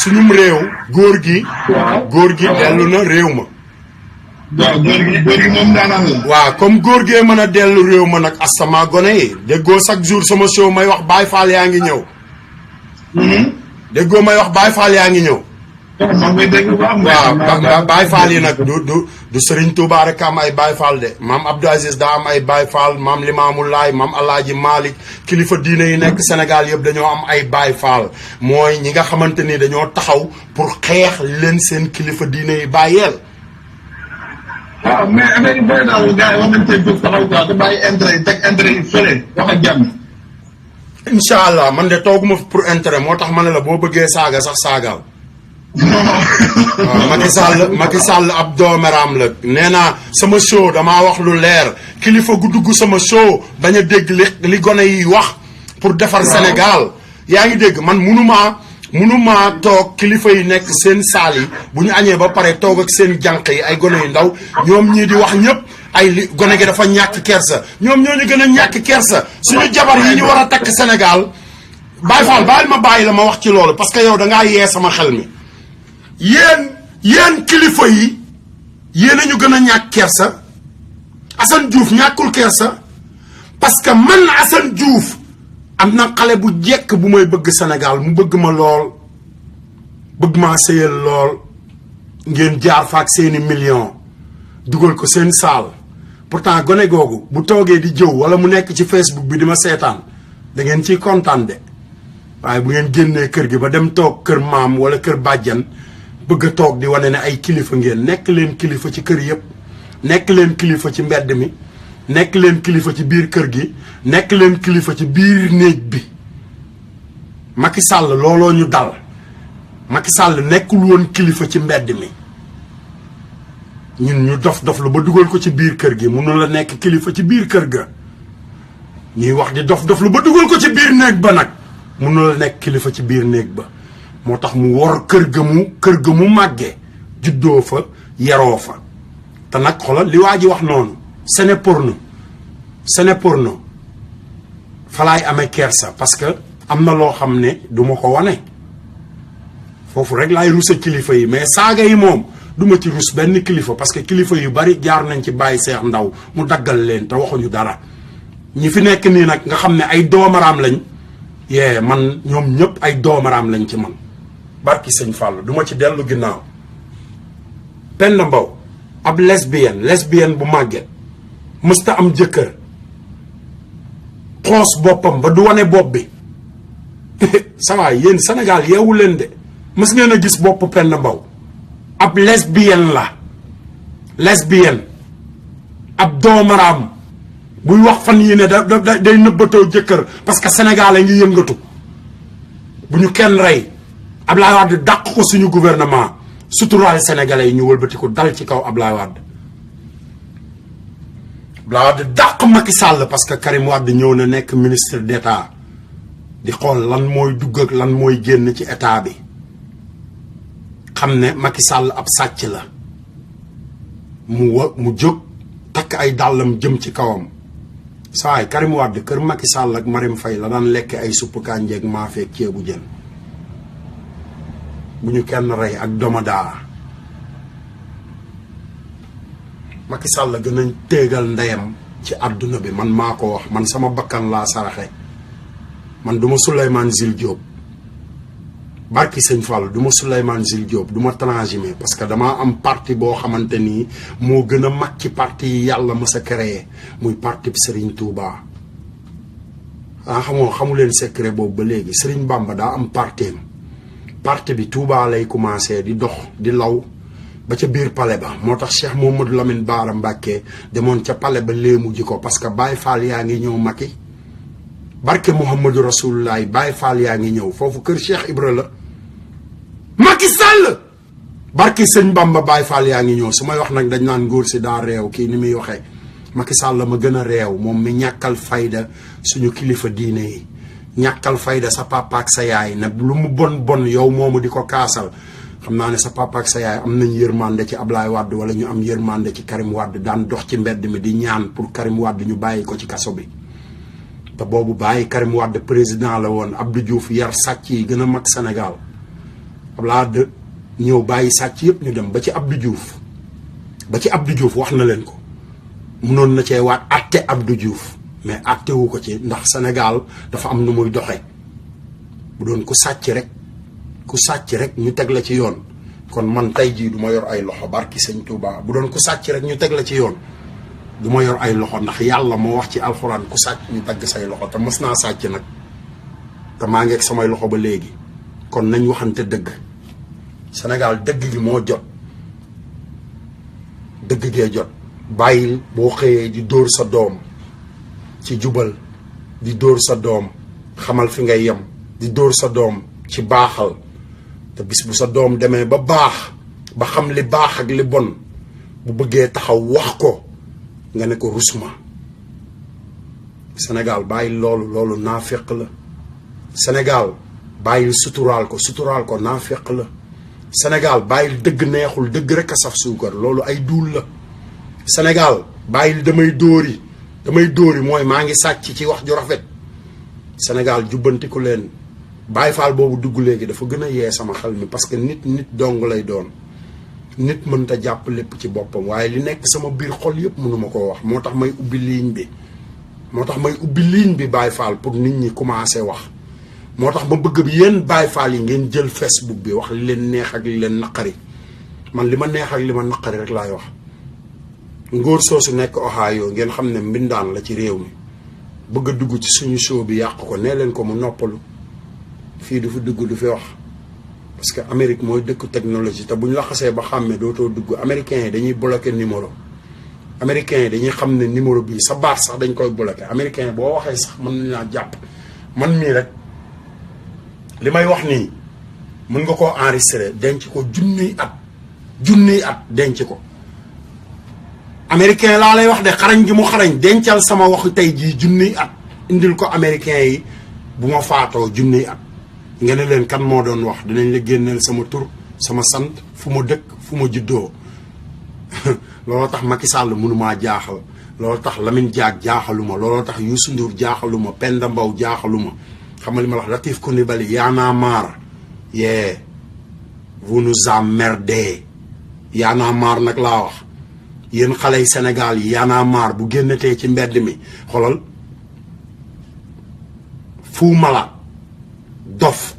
suñum réew góor gi dellu na réew ma. waaw góor gi moom daanaka la. waaw comme góor gee mën a dellu réew ma nag asama gone yi déggoo chaque jour sama show may wax Baye Fall yaa ngi ñëw. déggoo may wax Baye Fall yaa ngi ñëw. waaw Baye Fall yi nag du Serigne Touba rek am ay Baye Fall de maam Abdou Aziz daa am ay Baye Fall maam Limamou Laye maam Alaaji Malick kilifa diine yi nekk Sénégal yëpp dañoo am ay Baye Fall mooy ñi nga xamante ni dañoo taxaw pour xeex leen seen kilifa diine yi bàyyeel. waaw mais affaire yi bëri daal gars yi war nañ cee jóg taxaw quoi te bàyyi intérêt yi teg intérêt yi fële wax ak jàmm. incha allah man de tooguma pour intérêt moo tax ma ne la boo bëggee saaga sax saagaal. waaw Macky Sall ab doomeraam la nee naa sama show damaa wax lu leer kilifa gu dugg sama show bañ a dégg li gone yi wax pour defar Sénégal yaa ngi dégg man munumaa toog kilifa yi nekk seen saal yi bu ñu añee ba pare toog ak seen jànq yi ay gone yu ndaw ñoom ñii di wax ñëpp ay li gone gi dafa ñàkk kersa ñoom ñoo ñu gën a ñàkk kersa suñu jabar yi ñu war a takk Sénégal Baye Fall bàyyil ma bàyyi la ma wax ci loolu parce que yow dangaa yee sama xel mi yéen kilifa yi yéen a ñu gën a ñàkk kersa Assane Diouf ñàkkul kersa parce que man Assane Diouf am na xale bu jekk bu may bëgg Sénégal mu bëgg ma lool bëgg maa sëyal lool ngeen jaar faak seeni million dugal ko seen saal pourtant gone googu bu toogee di jëw wala mu nekk ci Facebook bi di ma seetaan da ngeen ciy kontaan de waaye bu ngeen génnee kër gi ba dem toog kër maam wala kër bàjjan bëgg a toog di wane ne ay kilifa ngeen nekk leen kilifa ci kër yëpp nekk leen kilifa ci mbedd mi nekk leen kilifa ci biir kër gi nekk leen kilifa ci biir néeg bi Macky Sall looloo ñu dal Macky Sall nekkul woon kilifa ci mbedd mi ñun ñu dof lu ba dugal ko ci biir kër gi mënu la nekk kilifa ci biir kër ga ñuy wax di dof lu ba dugal ko ci biir néeg ba nag mënu la nekk kilifa ci biir néeg ba moo tax mu wor kër ga mu màggee juddoo fa yaroo fa te nag xoolal li waa ji wax noonu ce n'est pour nous falaay amee kersa parce que am na loo xam ne duma ko wane foofu rek laay rusa kilifa yi mais saaga yi moom duma ci rus benn kilifa parce que kilifa yu bari jaar nañ ci Baye Cheikh Ndaw mu daggal leen te waxuñu dara ñi fi nekk nii nag nga xam ne ay doomaraam lañ man ñoom ñëpp ay doomaraam lañ ci man barki sëñ Fall duma ci dellu ginnaaw Penda Mbow ab lesbienne bu màgget mësta am jëkkër xoos boppam ba du wane bopp bi sawaay yéen Sénégal yeewu leen de mës ngeen a gis bopp Penda Mbow ab lesbienne ab doomaraam buy wax fan yi ne day nëbbatoo jëkkër parce que Sénégal a ngi yëngatu bu ñu kenn rey Ablaye Wade dàq ko suñu gouvernement suturaal sénégalais yi ñu wëlbati ko dal ci kaw Ablaye Wade dàq Macky Sall parce que Karim Wade ñëw na nekk ministre d'État di xool lan mooy dugg ak lan mooy génn ci état bi xam ne Macky Sall ab sàcc la mu jóg takk ay dàllam jëm ci kawam saay Karim Wade kër Macky Sall ak Marème Faye la daan lekk ay suppu kànjeeg maafe ak ceebu jën bu ñu kenn rey ak domadaa Macky Sall la gën a téegal ndeyam ci àdduna bi man maa ko wax man sama bakkan laa saraxe man du ma Souleymane Jules Diop barki sëñ Fall du ma Souleymane Jules Diop du ma transhumé parce que damaa am parti boo xamante nii moo gën a mag ci parti yi yàlla mës a créé muy parti bi Serigne Touba xamu leen secret boobu ba léegi Serigne Bamba daa am parti bi Touba lay commencé di dox di law ba ca biir palais ba moo tax Cheikh Mouhamadou Lamine Bara Mbacké demoon ca palais ba léemu ji ko parce que Baye Fall yaa ngi ñëw Macky barke Mouhamadou Rasulullah Baye Fall yaa ngi ñëw foofu kër Cheikh Ibra la Macky Sall barke sëñ Bamba Baye Fall yaa ngi ñëw su may wax nag dañ naan ngóor si daa réew kii ni muy waxee Macky Sall ma gën a réew moom mi ñàkkal fayda suñu kilifa diine yi ñàkkal fayda sa papa ak sa yaay ne lu mu bon yow moomu di ko kaasal xam naa ne sa papa ak sa yaay am nañ yërmande ci Ablaye Wade wala ñu am yërmande ci Karim Wade daan dox ci mbedd mi di ñaan pour Karim Wade ñu bàyyi ko ci kaso bi te boobu bàyyi Karim Wade président la woon Abdou Diouf yar sàcc yi gën a mag Sénégal Abdoulaye Wade ñëw bàyyi sàcc yëpp ñu dem ba ci Abdou Diouf wax na leen ko mënoon na cee waat atte Abdou Diouf mais atte wu ko ci ndax Sénégal dafa am nu muy doxe bu doon ku sàcc rek ñu teg la ci yoon kon man tey jii du ma yor ay loxo barki sëñ Touba bu doon ku sàcc rek ñu teg la ci yoon du ma yor ay loxo ndax yàlla moo wax ci alxuraan ku sàcc ñu dagg say loxo te mës naa sàcc nag te maa ngi ak samay loxo ba léegi kon nañ waxante dëgg Sénégal dëgg gi moo jot dëgg gee jot bàyyil boo xëyee di dóor sa doom ci jubal di dóor sa doom xamal fi ngay yem di dóor sa doom ci baaxal te bis bu sa doom demee ba baax ba xam li baax ak li bon bu bëggee taxaw wax ko nga ne ko rusma Sénégal bàyyil loolu naafeq la Sénégal bàyyil suturaal ko naafeq la Sénégal bàyyil dëgg neexul dëgg rek a saf suukar loolu ay duul la Sénégal bàyyil damay dóori mooy maa ngi sàcc ci wax ju rafet Sénégal jubbantiku leen Baay Faal boobu dugg léegi dafa gën a yee sama xel mi parce que nit dong lay doon nit mënta jàpp lépp ci boppam waaye li nekk sama biir xol yëpp mënuma koo wax moo tax may ubbi ligne bi Baay Faal pour nit ñi commencé wax moo tax ma bëgg bi yéen Baay Faal yi ngeen jël Facebook bi wax li leen neex ak li leen naqari man li ma neex ak li ma naqari rek laay wax ngóor soosu nekk Ohio ngeen xam ne mbindaan la ci réew mi bëgg a dugg ci suñu show bi yàq ko nee leen ko mu noppalu fii du fi dugg du fi wax parce que Amérique mooy dëkku technologie te bu ñu la xasee ba xàmmee dootoo dugg américains yi dañuy bloqué numéro américains yi dañuy xam ne numéro bii sa baat sax dañ koy bloqué américain boo waxee sax mën nañ laa jàpp man mii rek li may wax nii mën nga koo enregistré denc ko junniy at denc ko américain laa lay wax de xarañ gi mu xarañ dencal sama waxu tey jii junniy at indil ko américain yi bu ma faatoo junniy at nga ne leen kan moo doon wax dinañ la génneel sama tur sama sant fu ma dëkk fu ma juddoo looloo tax Macky Sall mënumaa jaaxal looloo tax Lamine Diack jaaxaluma looloo tax Youssou Ndour jaaxaluma Penda Mbow jaaxaluma xam nga li ma la wax Latif Coulibaly Y'en a marre vous nous emmerdez Y'en a marre nag laa wax yéen xale yi Sénégal yi Y'en a marre bu génnatee ci mbedd mi xoolal Fou Malade dof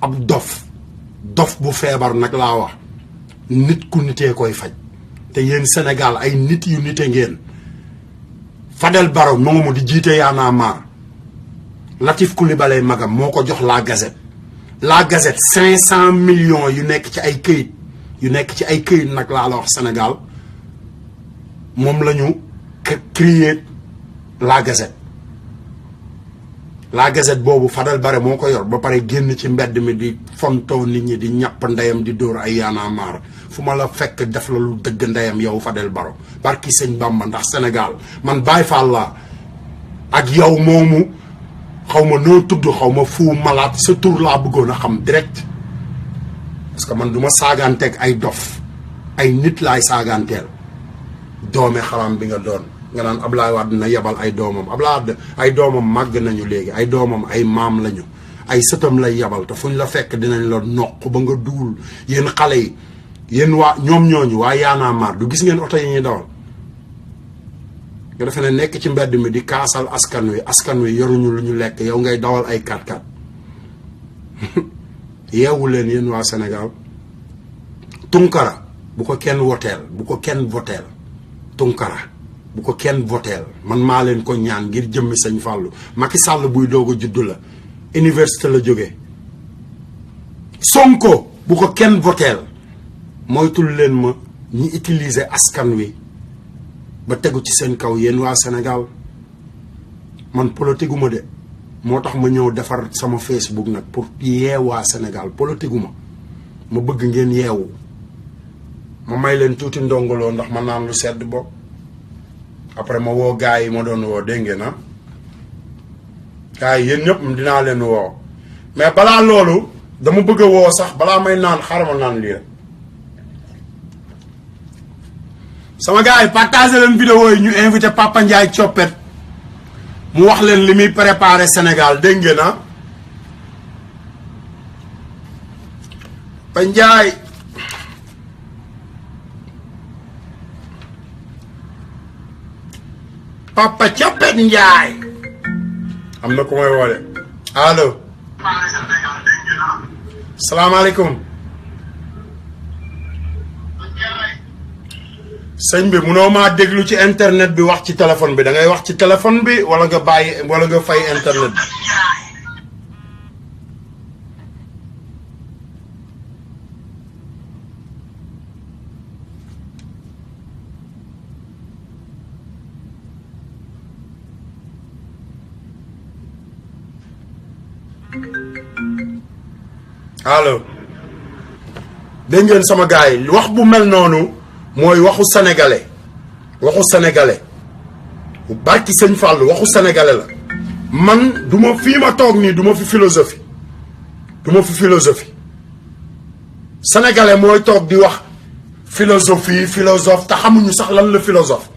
bu feebar nag laa wax nit ku nitee koy faj te yéen Sénégal ay nit yu nite ngeen Fadel Barro moomu di jiite Y'en a marre Latif Coulibaly magam moo ko jox la Gazette 500 millions yu nekk ci ay këyit nag laa la wax Sénégal moom la ñu créer la Gazette boobu Fadel Barro moo ko yor ba pare génn ci mbedd mi di fontoo nit ñi di ñàpp ndeyam di dóor ay Y'en a marre fu ma la fekk def la lu dëgg ndeyam yow Fadel Barro barki sëñ Bamba ndax Sénégal man Baay Faal laa ak yow moomu xaw ma noo tudd xaw ma Fou Malade sa tur laa bëggoon a xam direct parce que man du ma saagaanteeg ay dof ay nit laay saagaanteel doome xaram bi nga doon nga naan Abdoulaye Wade na yebal ay doomam Abdoulaye Wade ay doomam màgg nañu léegi ay doomam ay maam lañu ay sëtam lay yebal te fu ñu la fekk dinañ la noq ba nga duul yéen xale yi yéen waa ñoom ñooñu waa Y'en a marre du gis ngeen oto yi ñuy dawal nga defe ne nekk ci mbedd mi di kaasal askan wi yoruñu lu ñu lekk yow ngay dawal ay 4x4 yeewu leen yéen waa Sénégal Tunkara bu ko kenn voteel Tunkara bu ko kenn voteel man maa leen ko ñaan ngir jëmmi sëñ Fallou Macky Sall buy doog a juddu la université la jógee Sonko bu ko kenn voteel moytul leen ma ñi utiliser askan wi ba tegu ci seen kaw yéen waa Sénégal man politique ma de moo tax ma ñëw defar sama Facebook nag pour yeewaa Sénégal politique ma bëgg ngeen yeewu ma may leen tuuti ndongoloo ndax ma naan lu sedd bopp après ma woo gars yi ma doon woo dégg ngeen ah gars yi yéen ñëpp dinaa leen woo mais balaa loolu dama bëgg a woo sax balaa may naan xaaral ma naan lii sama gars yi partagé leen vidéo yi ñu invité Papa Ndiaye Coppet mu wax leen li muy préparé Sénégal dégg ngeen ah Njaay Papa Coppet Njaay am na ku may woole allo salaamaaleykum sëñ bi munoo maa déglu ci internet bi wax ci téléphone bi da ngay wax ci téléphone bi wala nga bàyyi wala nga fay internet bi allo dégg ngeen sama gars yi wax bu mel noonu mooy waxu sénégalais bu barki sëñ Fallou waxu sénégalais la man du ma fii ma toog nii du ma fi philosophie sénégalais mooy toog di wax philosophe te xamuñu sax lan la philosophe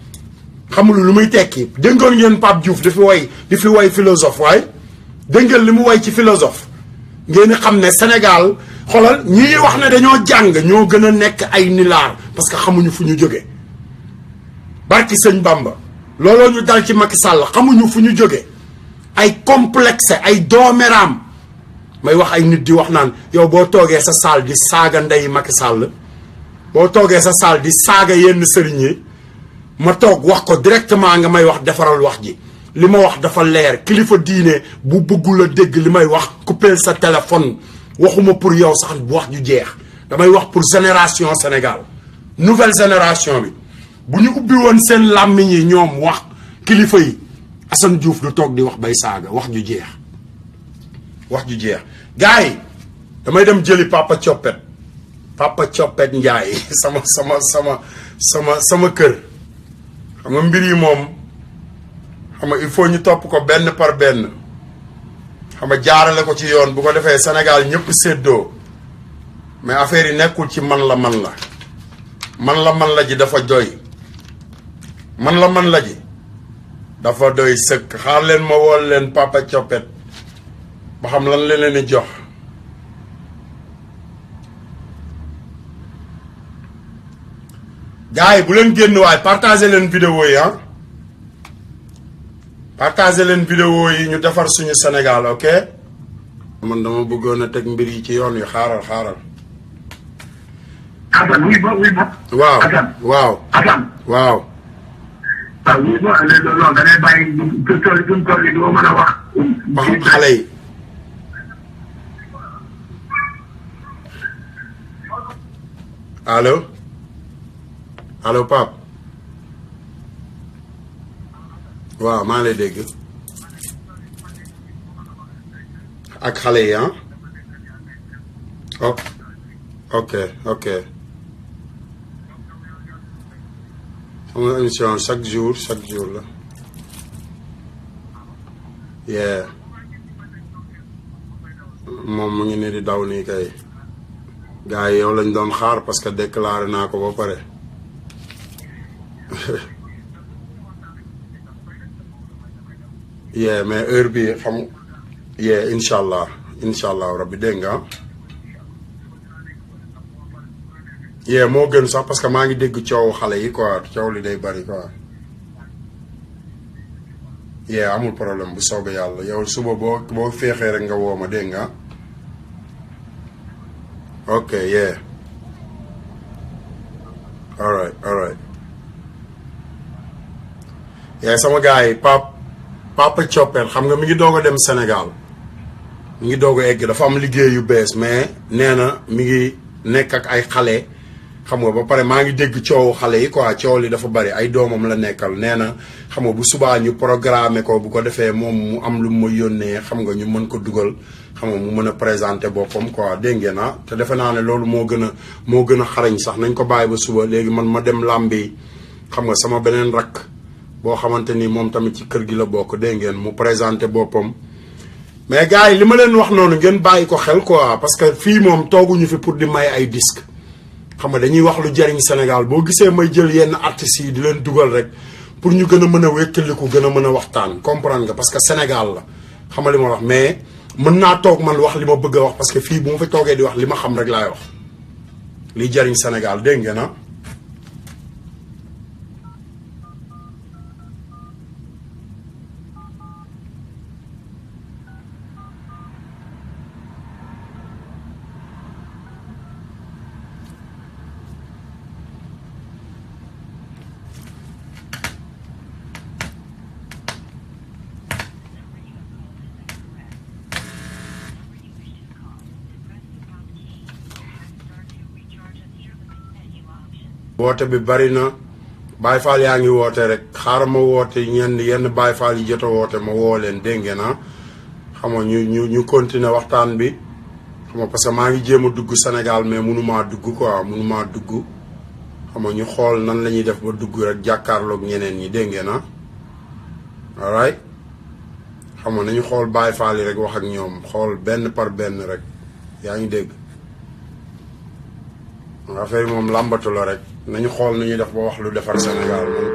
xamul lu muy tekki déggoon ngeen Pape Diouf di fi way philosophe waaye dégg ngeen li mu way ci philosophe ngeen xam ne Sénégal xoolal ñii wax ne dañoo jàng ñoo gën a nekk ay nilaar parce que xamuñu fu ñu jóge barki sëñ Bamba looloo ñu dal ci Macky Sall xamuñu fu ñu jóge ay complexe ay doomeraam may wax ay nit di wax naan yow boo toogee sa saal di saaga ndey Macky Sall boo toogee sa saal di saaga yenn sëriñ yi ma toog wax ko directement nga may wax defaral wax ji li ma wax dafa leer kilifa diine bu bëggul a dégg li may wax couper sa téléphone waxuma pour yow sax bu wax ju jeex damay wax pour génération Sénégal nouvelle génération bi bu ñu ubbi woon seen làmmiñ yi ñoom wax kilifa yi Assane Diouf du toog di wax bay saaga wax ju jeex gars yi damay dem jëli Papa Coppet Njaay sama kër xam nga mbir yi moom xam nga il faut ñu topp ko benn par benn xam nga jaarale ko ci yoon bu ko defee Sénégal ñëpp séddoo mais affaire yi nekkul ci man la ji dafa doy man la ji dafa doy sëkk xaar leen ma wool leen Papa Coppet ba xam lan leen di jox gars yi bu leen génn waay partagé leen vidéo yi partagé leen vidéo yi ñu defar suñu Sénégal ok man dama bëggoon a teg mbir yi ci yoon wi xaaral Assane wuy ma. waaw Assane. waaw Assane. waaw wuy ma loolu da ngay bàyyi tool yi doo mën a wax. ba xam xale yi allo Pape waaw maa lay dégg ak xale yi ok xam nga émission chaque jour la moom mu ngi ne di daw nii kay gars yi yow lañ doon xaar parce que déclaré naa ko ba pare mais heure bi xam incha allah rabbi dégg nga moo gën sax parce que maa ngi dégg coow xale yi quoi coow li day bari quoi amul problème bu soobee yàlla yow suba boo féexee rek nga woo ma dégg nga ok all right sama gars yi Papa Coppet xam nga mi ngi doog a dem Sénégal mi ngi doog a egg dafa am liggéey yu bees mais nee na mi ngi nekk ak ay xale xam nga ba pare maa ngi dégg coowu xale yi quoi coow li dafa bari ay doomam la nekkal nee na xam nga bu subaa ñu programmer ko bu ko defee moom mu am lu mu yónnee xam nga ñu mën ko dugal xam nga mu mën a présenter boppam quoi dégg ngeen te defe naa ne loolu moo gën a xarañ sax nañ ko bàyyi ba suba léegi man ma dem làmbi xam nga sama beneen rakk boo xamante ni moom tamit ci kër gi la bokk dégg ngeen mu présenter boppam mais gars yi li ma leen wax noonu ngeen bàyyi ko xel quoi parce que fii moom tooguñu fi pour di may ay disque xam nga dañuy wax lu jariñ Sénégal boo gisee may jël yenn artistes yi di leen dugal rek pour ñu gën a mën a wékkaliku gën a mën a waxtaan comprendre nga parce que Sénégal la xam nga li ma wax mais mën naa toog man wax li ma bëgg a wax parce que fii bu ma fa toogee di wax li ma xam rek laay wax li jariñ Sénégal dégg ngeen na woote bi bari na Baye Fall yaa ngi woote rek xaaral ma woote yenn Baye Fall yi jot a woote ma woo leen dégg ngeen na xam nga ñu continuer waxtaan bi xam nga parce que maa ngi jéem a dugg Sénégal mais mënumaa dugg quoi mënumaa dugg xam nga ñu xool nan la ñuy def ba dugg rek jàkkaarloog ñeneen ñi dégg ngeen na alright xam nga nañu xool Baye Fall yi rek wax ak ñoom xool benn par benn rek yaa ngi dégg affaire yi moom làmbatu la rek nañu xool nu ñuy def ba wax lu defar Sénégal man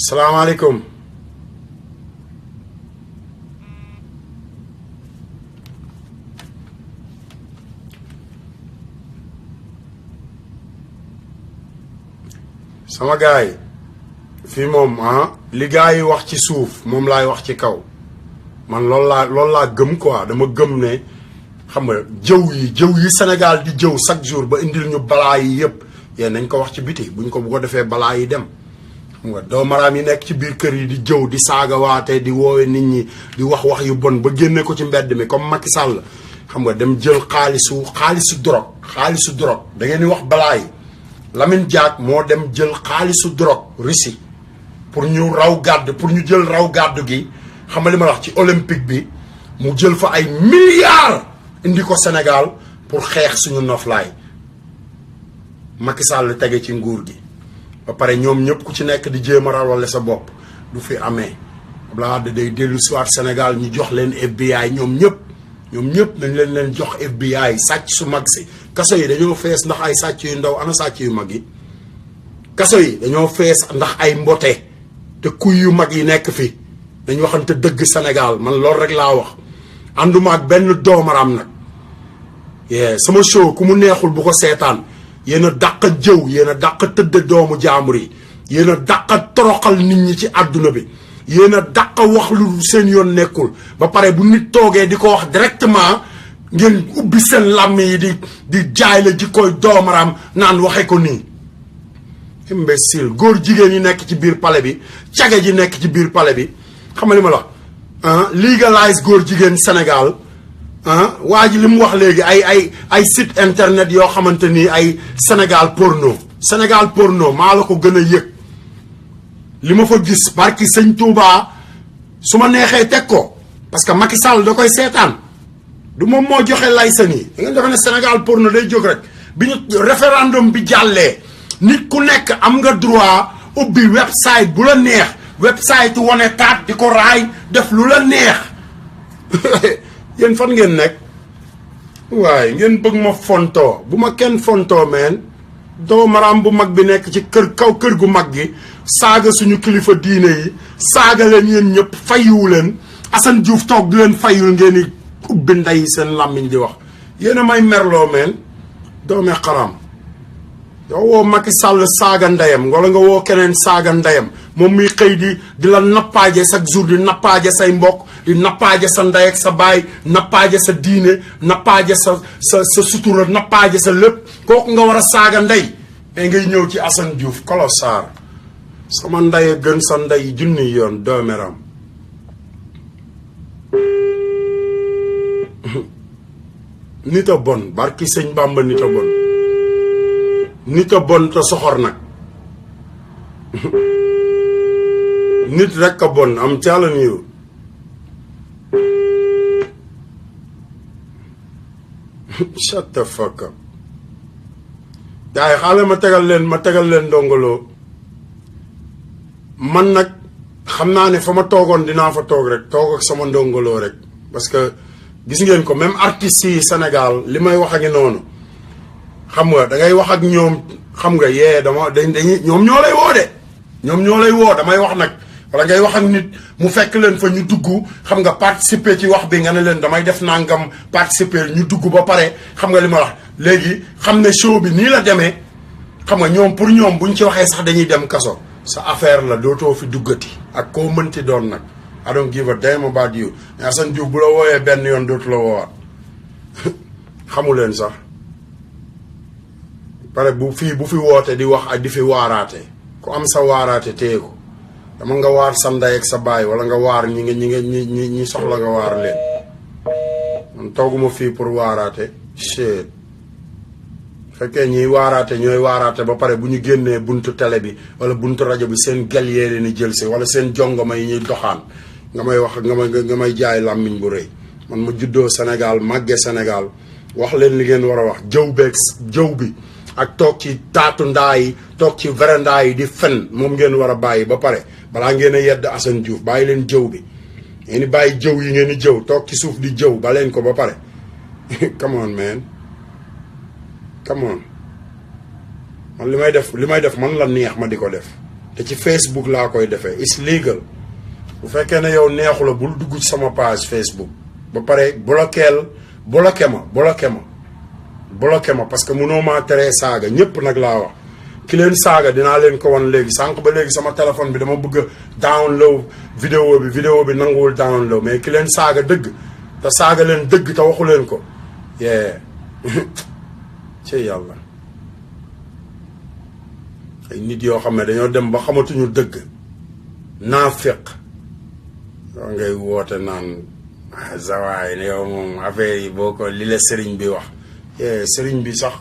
salaamaaleykum sama gars yi fii moom li gars yi wax ci suuf moom laay wax ci kaw man loolu laa gëm quoi dama gëm ne xam nga jëw yi Sénégal di jëw chaque jour ba indil ñu balaa yi yëpp yéen nañ ko wax ci biti bu ko defee balaa yi dem xam nga doomaraam yi nekk ci biir kër yi di jëw di saagawaate di woowe nit ñi di wax yu bon ba génne ko ci mbedd mi comme Macky Sall xam nga dem jël xaalisu drogue da ngeen di wax balaa yi Lamine Diack moo dem jël xaalisu drogue Russie pour ñu jël raw gàddu gi xam nga li ma wax ci olympique bi mu jël fa ay milliards indi ko Sénégal pour xeex suñu noflaay Macky Sall tege ci nguur gi ba pare ñoom ñëpp ku ci nekk di jéem a rawale sa bopp du fi amee Abdoulaye Wade day dellu siwaat Sénégal ñu jox leen FBI ñoom ñëpp nañ leen jox FBI sàcc su mag si kaso yi dañoo fees ndax ay sàcc yu ndaw ana sàcc yu mag yi kaso yi dañoo fees ndax ay mbote te kuy yu mag yi nekk fi dañ waxante dëgg Sénégal man loolu rek laa wax ànduma ak benn doomaram nag sama show ku mu neexul bu ko seetaan yéen a dàq jëw yéen a dàq tëdd doomu jaambur yi yéen a dàq toroxal nit ñi ci àdduna bi yéen a dàq wax lu seen yoon nekkul ba pare bu nit toogee di ko wax directement ngeen ubbi seen làmm yi di jaay la ji koy doomaram naan waxe ko nii imbécile góor jigéen yi nekk ci biir palais bi caga ji nekk ci biir palais bi xam nga li ma la legalize góor jigéen Sénégal waa ji li mu wax léegi ay site internet yoo xamante ni ay Sénégal porno maa la ko gën a yëg li ma fa gis barki sëñ Touba su ma neexee teg ko parce que Macky Sall da koy seetaan du moom moo joxe laysan yi da ngeen defe ne Sénégal porno day jóg rek bi ñu référendum bi jàllee nit ku nekk am nga droit ubbi website bu la neex website wane taat di ko raay def lu la neex yéen fan ngeen nekk waaye ngeen bëgg ma fontoo bu ma kenn fontoo meen doomaraam bu mag bi nekk ci kër gu mag gi saaga suñu kilifa diine yi saaga leen yéen ñëpp fayiwu leen Assane Diouf toog di leen fayul ngeen di ubbi ndey seen làmmiñ di wax yéen a may merloo meen doomee xaram yow woo Macky Sall saaga ndeyam wala nga woo keneen saaga ndeyam moom muy xëy di la nappaaje chaque jour di nappaaje say mbokk di nappaaje sa ndey ak sa baay nappaaje sa diine nappaaje sa sutura nappaaje sa lépp kooku nga war a saaga ndey mais ngay ñëw ci Assane Diouf kolosaar sama ndey gën sa ndey junni yoon doomeram nit a bon barki sëñ Bàmba nit a bon nit a bon te soxor nag nit rek a bon am telling you shut the fuck up gars yi xaale ma tegal leen ndongoloo man nag xam naa ne fa ma toogoon dinaa fa toog rek toog ak sama ndongoloo rek parce que gis ngeen ko même artistes yi Sénégal li may wax a ngi noonu xam nga da ngay wax ak ñoom xam nga yee dama dañuy ñoom ñoo lay woo de ñoom ñoo lay woo damay wax nag wala ngay wax ak nit mu fekk leen fa ñu dugg xam nga participer ci wax bi nga ne leen damay def nangam participer ñu dugg ba pare xam nga li ma wax léegi xam ne show bi nii la demee xam nga ñoom pour ñoom buñ ci waxee sax dañuy dem kaso sa affaire la dootoo fi duggati ak koo mënti doon nag I don't give a damn about you mais Assane Diouf bu la wooyee benn yoon dootu la woowaat xamu leen sax pare bu fi woote di wax ak di fi waaraate ku am sa waaraate téye ko dama nga waar sa ndey ak sa baay wala nga waar ñi soxla nga waar leen man tooguma fii pour waaraate shit fekkee ñiy waaraate ñooy waaraate ba pare bu ñu génnee buntu télé bi wala buntu rajo bi seen gel yee leen jël si wala seen jongoma yi ñuy doxaan nga may wax nga may jaay làmmiñ bu rëy man ma juddoo Sénégal màgge Sénégal wax leen li ngeen war a wax jëw bi ak toog ci taatu ndaa yi toog ci véranda yi di fen moom ngeen war a bàyyi ba pare balaa ngeen a yedd Assane Diouf bàyyi leen jëw bi ngeen di bàyyi jëw yi ngeen di jëw toog ci suuf di jëw ba leen ko ba pare come on man come on man li may def man la neex ma di ko def te ci Facebook laa koy defee it's legal bu fekkee ne yow neexu la bul dugg ci sama page Facebook ba pare bloqué ma parce que mënoo maa teree saaga ñëpp nag laa wax ki leen saaga dinaa leen ko wan léegi sànq ba léegi sama téléphone bi dama bëgg a download vidéo bi nanguwul download mais ki leen saaga dëgg te saaga leen dëgg te waxu leen ko yee ci yàlla ay nit yoo xam ne dañoo dem ba xamatuñu dëgg naafiq yoo ngay woote naan zawaay ne yow moom affaire yi boo ko li la sëriñ bi wax sëriñ bi sax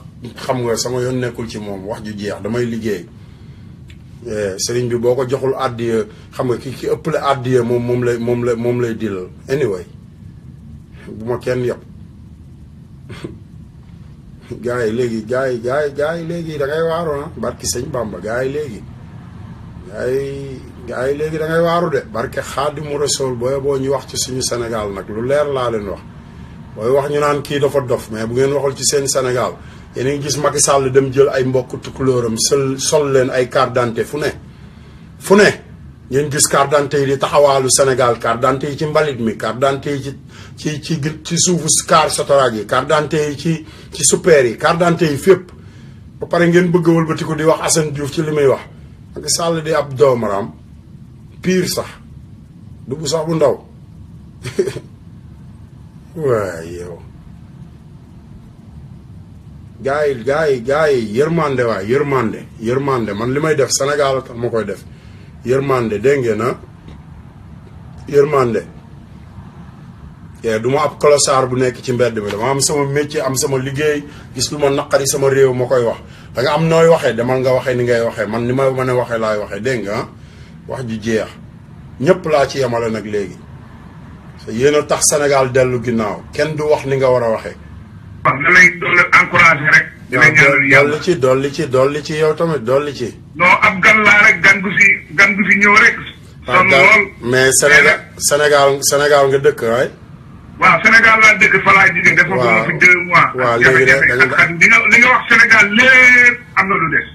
xam nga sama yoon nekkul ci moom wax ju jeex damay liggéey sëriñ bi boo ko joxul àddiya xam nga ki ëppale àddiya moom lay dilal anyway bu ma kenn yàpp gars yi léegi gars yi léegi da ngay waaru na barki sëñ Bamba gars yi léegi da ngay waaru de barke Xaadimu Rasuul boo ñu wax ci suñu Sénégal nag lu leer laa leen wax booy wax ñu naan kii dafa dof mais bu ngeen waxul ci seen Sénégal yéen a ngi gis Macky Sall dem jël ay mbokk tukulóoram sol leen ay carte d'identité fu ne ngeen gis carte d'identité yi di taxawaalu Sénégal carte d'identité yi ci mbalit mi carte d'identité yi ci suufu car sotoraag yi carte d'identité yi ci super yi carte d'identité yi fépp ba pare ngeen bëgg a wëlbatiku di wax Assane Diouf ci li muy wax Macky Sall di ab doomaram pire sax du bu sax bu ndaw waay yow gaa yi yërmande waay yërmande man li may def Sénégal tax ma koy def yërmande dégg ngeen na yërmande du ma ab colossar bu nekk ci mbedd mi dama am sama métier am sama liggéey gis lu ma naqari sama réew ma koy wax da nga am nooy waxee demal nga waxee ni ngay waxee man ni ma mën a waxee laay waxee dégg nga wax ju jeex ñëpp laa ci yemale nag léegi yéen a tax Sénégal dellu ginnaaw kenn du wax ni nga war a waxee. wax da lay doole encouragé rek. dina ñaanal yàlla dolli ci yow tamit dolli ci. non ab gan laa rek gan gu fi ñëw rek. sonn lool mais Sénégal nga dëkk waay. waaw Sénégal laa dëkk fa laay jógee. dafa ko ma fi 2 mois. waaw léegi li nga wax Sénégal lépp am na lu des.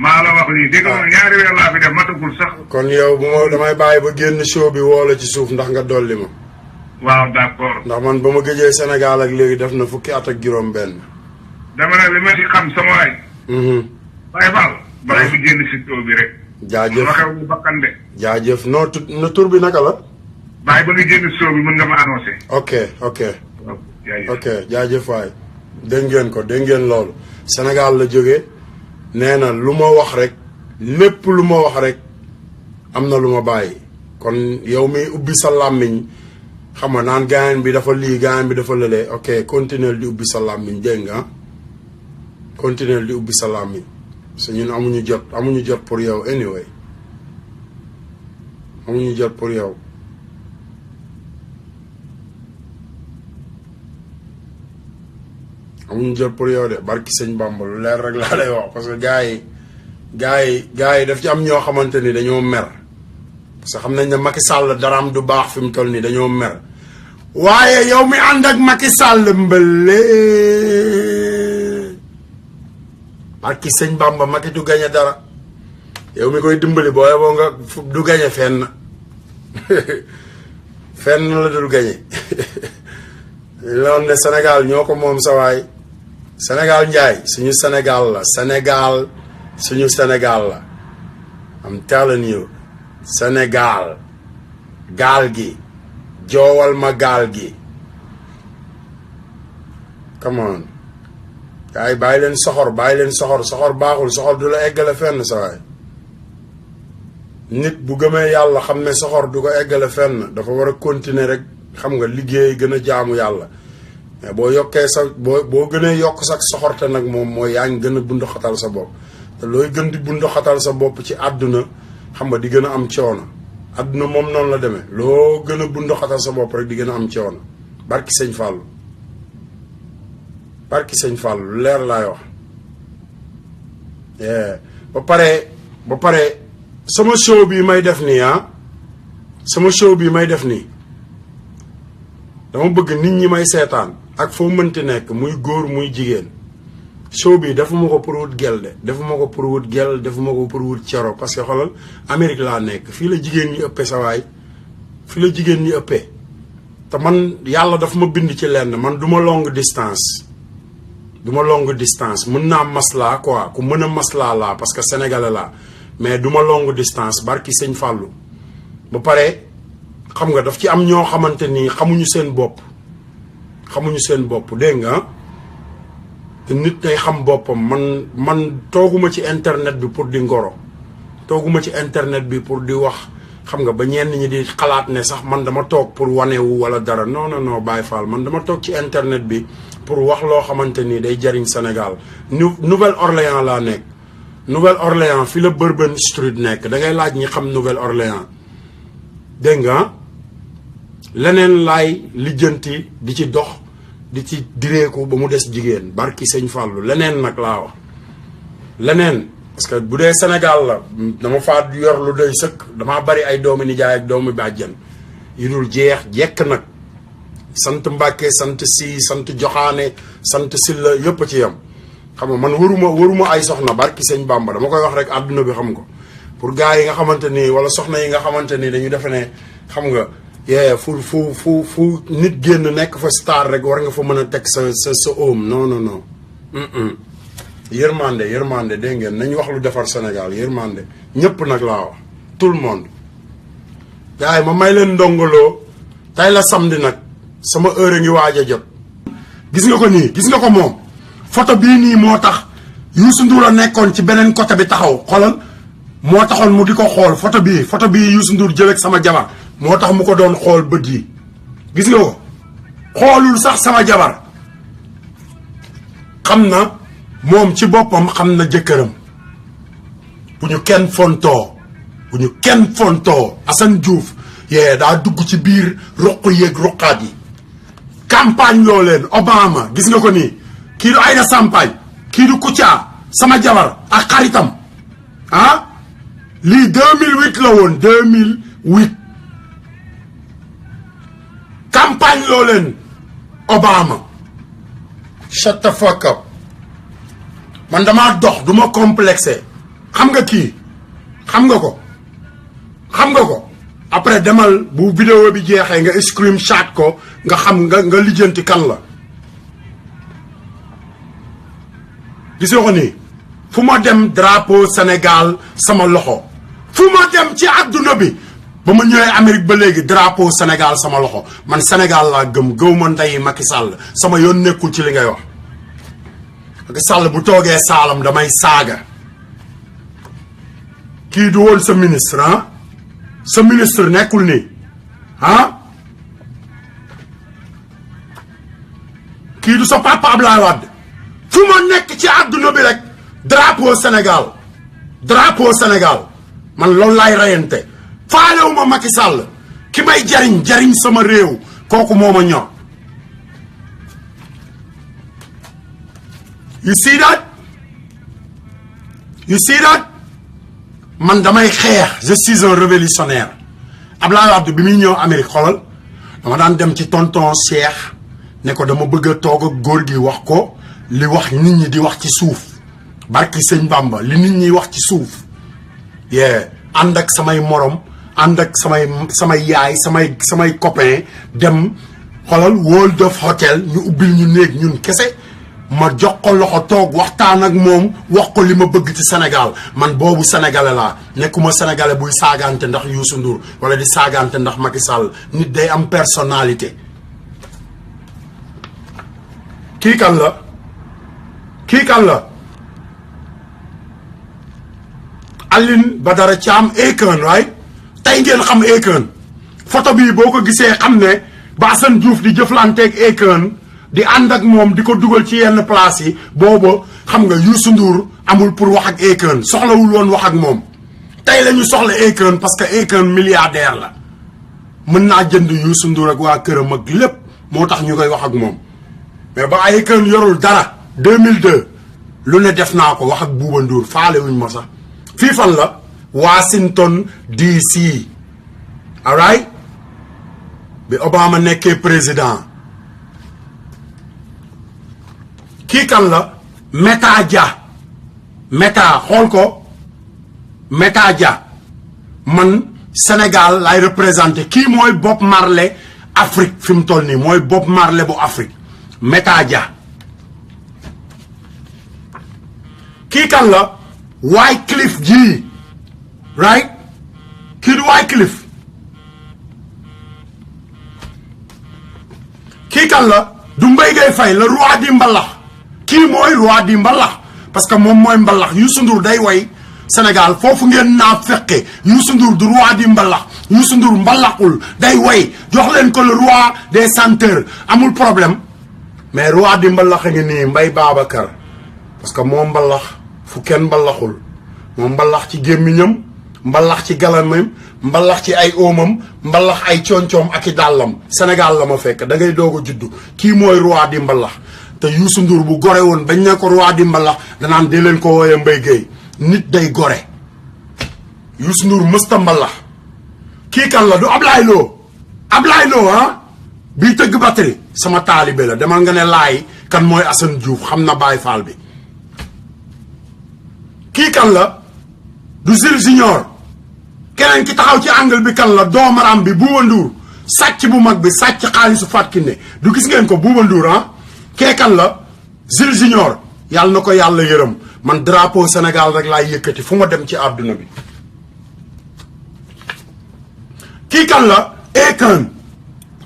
maa la wax lii dégg nga 2 weer laa fi def matagul sax. kon yow damay bàyyi ba génn show bi woo la ci suuf ndax nga dolli ma. waaw d'accord. ndax man ba ma gëjee Sénégal ak léegi def na fukki at ak juróom-benn. dama ne li ma ci xam sama waay. waaye Fall. ba fi génn si show bi rek. jaajëf ma xew bu bakkan de. jaajëf no tur bi naka la. bàyyi ba nga génn show bi mën nga ma annoncé. ok jaajëf waay. dégg ngeen loolu Sénégal la jógee. nee na lu ma wax rek lépp lu ma wax rek am na lu ma bàyyi kon yow mi ubbi sa làmmiñ xam nga naan gaayan bi dafa lii gaayan bi dafa lëlee ok continuer di ubbi sa làmmiñ dégg nga continuer di ubbi sa làmmiñ parce que ñun amuñu jot pour yow anyway amuñu jot pour yow amuñu jot pour yow de barki sëñ Bamba lu leer rek laa lay wax parce que gars yi daf ci am ñoo xamante ni dañoo mer parce que xam nañ ne Macky Sall daraam du baax fi mu toll nii dañoo mer waaye yow mi ànd ak Macky Sall mbële barki sëñ Bamba Macky du gagné dara yow mi koy dimbali boo yeboo nga du gagné fenn fenn la dul gagné loolu ne Sénégal ñoo ko moom sa waay Sénégal njaay suñu Sénégal la Sénégal suñu Sénégal la I'm telling you Sénégal gaal gi joowal ma gaal gi come on gars yi bàyyi leen soxor soxor baaxul soxor du la eggale fenn sa waay nit bu gëmee yàlla xam ne soxor du ko eggale fenn dafa war a continuer rek xam nga liggéey gën a jaamu yàlla mais boo yokkee sa boo gënee yokk sax soxorte nag moom mooy yaa ngi gën a bundu xatal sa bopp te looy gën di bundu xatal sa bopp ci àdduna xam nga di gën a am coono àdduna moom noonu la demee loo gën a bundu xatal sa bopp rek di gën a am coono barki sëñ Fallou barki sëñ Fallou lu leer laay wax ba pare sama show bi may def nii sama show bi may def nii dama bëgg nit ñi may seetaan ak foo mënti nekk muy góor muy jigéen show bi defuma ko pour wut gel de defuma ko pour wut gel defuma ko pour wut cero parce que xoolal Amérique laa nekk fii la jigéen ñi ëppee sa waay fii la jigéen ñi ëppee te man yàlla dafa ma bind ci lenn man du ma longue distance mën naa maslaa quoi ku mën a maslaa laa parce que sénégalais laa mais du ma longue distance barki sëñ Fallou ba pare xam nga daf ci am ñoo xamante ni xamuñu seen bopp dégg nga te nit day xam boppam man tooguma ci internet bi pour di ngoro tooguma ci internet bi pour di wax xam nga ba ñenn ñi di xalaat ne sax man dama toog pour wanewu wala dara non Baye Fall man dama toog ci internet bi pour wax loo xamante ni day jariñ Sénégal Nouvelle-Orléans laa nekk Nouvelle-Orléans fi la Bourbon Street nekk da ngay laaj ñi xam Nouvelle-Orléans dégg nga leneen laay lijjanti di ci dox di ci direeku ba mu des jigéen barki sëñ Fallou leneen nag laa wax leneen parce que bu dee Sénégal la dama faa yor lu doy sëkk damaa bari ay doomi nijaay ak doomi bàjjan yu dul jeex jekk nag sant Mbàkke sant si sant Joxaane sant Silla yëpp ci yam xam nga man waruma ay soxna barki sëñ Bamba dama koy wax rek àdduna bi xam ko pour gars yi nga xamante ni wala soxna yi nga xamante ni dañu defe ne xam nga fu nit génn nekk fa star rek war nga fa mën a teg sa oom non yërmande dégg ngeen nañ wax lu defar Sénégal yërmande ñëpp nag laa wax tout le monde gars yi ma may leen ndongoloo tey la samedi nag sama heure ngi waaj a jot gis nga ko nii gis nga ko moom photo bii nii moo tax Youssou Ndour a nekkoon ci beneen côté bi taxaw xoolal moo taxoon mu di ko xool photo bii Youssou Ndour jël ak sama jabar moo tax mu ko doon xool bët yi gis nga ko xoolul sax sama jabar xam na moom ci boppam xam na jëkkëram bu ñu kenn fontoo Assane Diouf daa dugg ci biir ruq yeeg ruqaat yi campagne loo leen Obama gis nga ko nii kii du Aïda Sampagne kii du Kouthia sama jabar ak xaritam lii 2008 la woon 2008 campagne loo leen Obama shut the fuck up man damaa dox du ma complexé xam nga kii xam nga ko après demal bu vidéo bi jeexee nga screenshot ko nga xam nga lijjanti kan la gisoo ko nii fu ma dem drapeau Sénégal sama loxo fu ma dem ci àdduna bi ba ma ñëwee Amérique ba léegi drapeau Sénégal sama loxo man Sénégal laa gëw ma ndeyi Macky Sall sama yoon nekkul ci li ngay wax Macky Sall bu toogee saalam damay saaga kii du woon sa ministre sa ministre nekkul nii kii du sa papa Abdoulaye Wade fu ma nekk ci àdduna bi rek drapeau Sénégal man loolu laay reyante faalewuma Macky Sall ki may jariñ sama réew kooku moo ma ñor you see that man damay xeex je suis un révolutionnaire Abdoulaye Wade bi muy ñëw Amérique xoolal dama daan dem ci tonton Cheikh ne ko dama bëgg a toog ak góor gi wax ko li wax nit ñi di wax ci suuf barki sëñ Bamba li nit ñi wax ci suuf ànd ak samay morom ànd ak samay yaay samay copain dem xolal World of Hotel ñu ubbil ñu néeg ñun kese ma jox ko loxo toog waxtaan ak moom wax ko li ma bëgg ci Sénégal man boobu sénégalais laa nekkuma sénégalais buy saagante ndax Youssou Ndour wala di saagante ndax Macky Sall nit day am personnalité. kii kan la Aline Badara Thiam Akon right tey ngeen xam Akon photo bii boo ko gisee xam ne ba Assane Diouf di jëflanteeg Akon di ànd ak moom di ko dugal ci yenn place yi booba xam nga Youssou Ndour amul pour wax ak Akon soxlawul woon wax ak moom tey la ñu soxla Akon parce que Akon milliardaire la mën naa jënd Youssou Ndour ak waa këram ak lépp moo tax ñu koy wax ak moom mais ba Akon yorul dara 2002 lu ne def naa ko wax ak Bouba Ndour faale wuñ ma sax fii fan la Washington DC alright bi Obama nekkee président kii kan la Meta Dia Meta xool ko Meta Dia man Sénégal lay représenté kii mooy Bob Marley Afrique fi mu toll nii mooy Bob Marley bu Afrique Meta Dia kii kan la Wycliffe Jean right kii du Wycliffe kii kan la du Mbaye Gueye Faye le roi di mbalax kii mooy roi di mbalax parce que moom mooy mbalax Youssou Ndour day way Sénégal foofu ngeen naa fekke Youssou Ndour du roi di mbalax Youssou Ndour mbalaxul day way jox leen ko le roi des chanteurs amul problème mais roi di mbalax a ngi nii Mbaye Babacar parce que moom mbalax fu kenn mbalaxul moom mbalax ci gémmiñam mbalax ci galamam mbalax ci ay oomam mbalax ay cooncoom ak i dàllam Sénégal la ma fekk da ngay doog a juddu kii mooy roi di mbalax te Youssou Ndour bu gore woon bañ ne ko roi di mbalax danaan dee leen ko wooye Mbaye Gueye nit day gore Youssou Ndour mësta mbalax kii kan la du Ablaye Lo bii tëgg batterie sama taalibe la demal nga ne laay kan mooy Assane Diouf xam na Baye Fall bi kii kan la du Jules Junior keneen ki taxaw ci angle bi kan la doomaram bi Bouba Ndour sàcc bu mag bi sàcc xaalisu Fatkine du gis ngeen ko Bouba Ndour kee kan la Jules Junior yàlla na ko yàlla yërëm man drapeau Sénégal rek laay yëkkati fu ma dem ci àdduna bi kii kan la Akon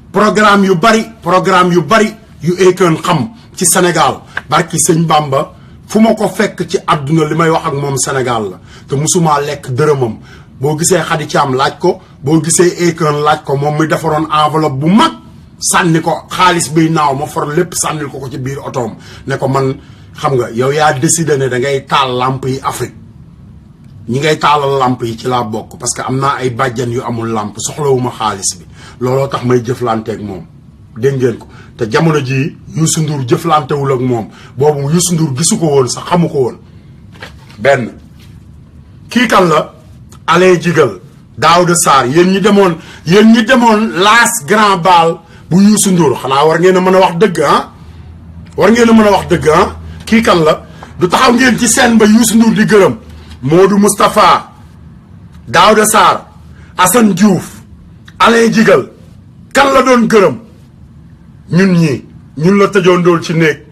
programme yu bari yu Akon xam ci Sénégal barki sëñ Bamba fu ma ko fekk ci àdduna li may wax ak moom Sénégal la te musumaa lekk dërëmam boo gisee Khady Thiam laaj ko boo gisee Akon laaj ko moom mi defaroon enveloppe bu mag sànni ko xaalis biy naaw ma for lépp sànnil ko ci biir otoom ne ko man xam nga yow yaa décidé ne da ngay taal lamp yi Afrique ñi ngay taalal lamp yi ci laa bokk parce que am naa ay bàjjan yu amul lamp soxlawuma xaalis bi looloo tax may jëflanteeg moom dégg ngeen ko te jamono ji Youssou Ndour jëflantewul ak moom boobu Youssou Ndour gisu ko woon sax xamu ko woon benn kii kan la Alain Jigal Daouda Sarr yéen ñi demoon last grand bal bu Youssou Ndour xanaa war ngeen a mën a wax dëgg kii kan la du taxaw ngeen ci scène ba Youssou Ndour di gërëm Modou Moustapha Daouda Sarr Assane Diouf Alain Jigal kan la doon gërëm ñun la tëjoon dool ci néeg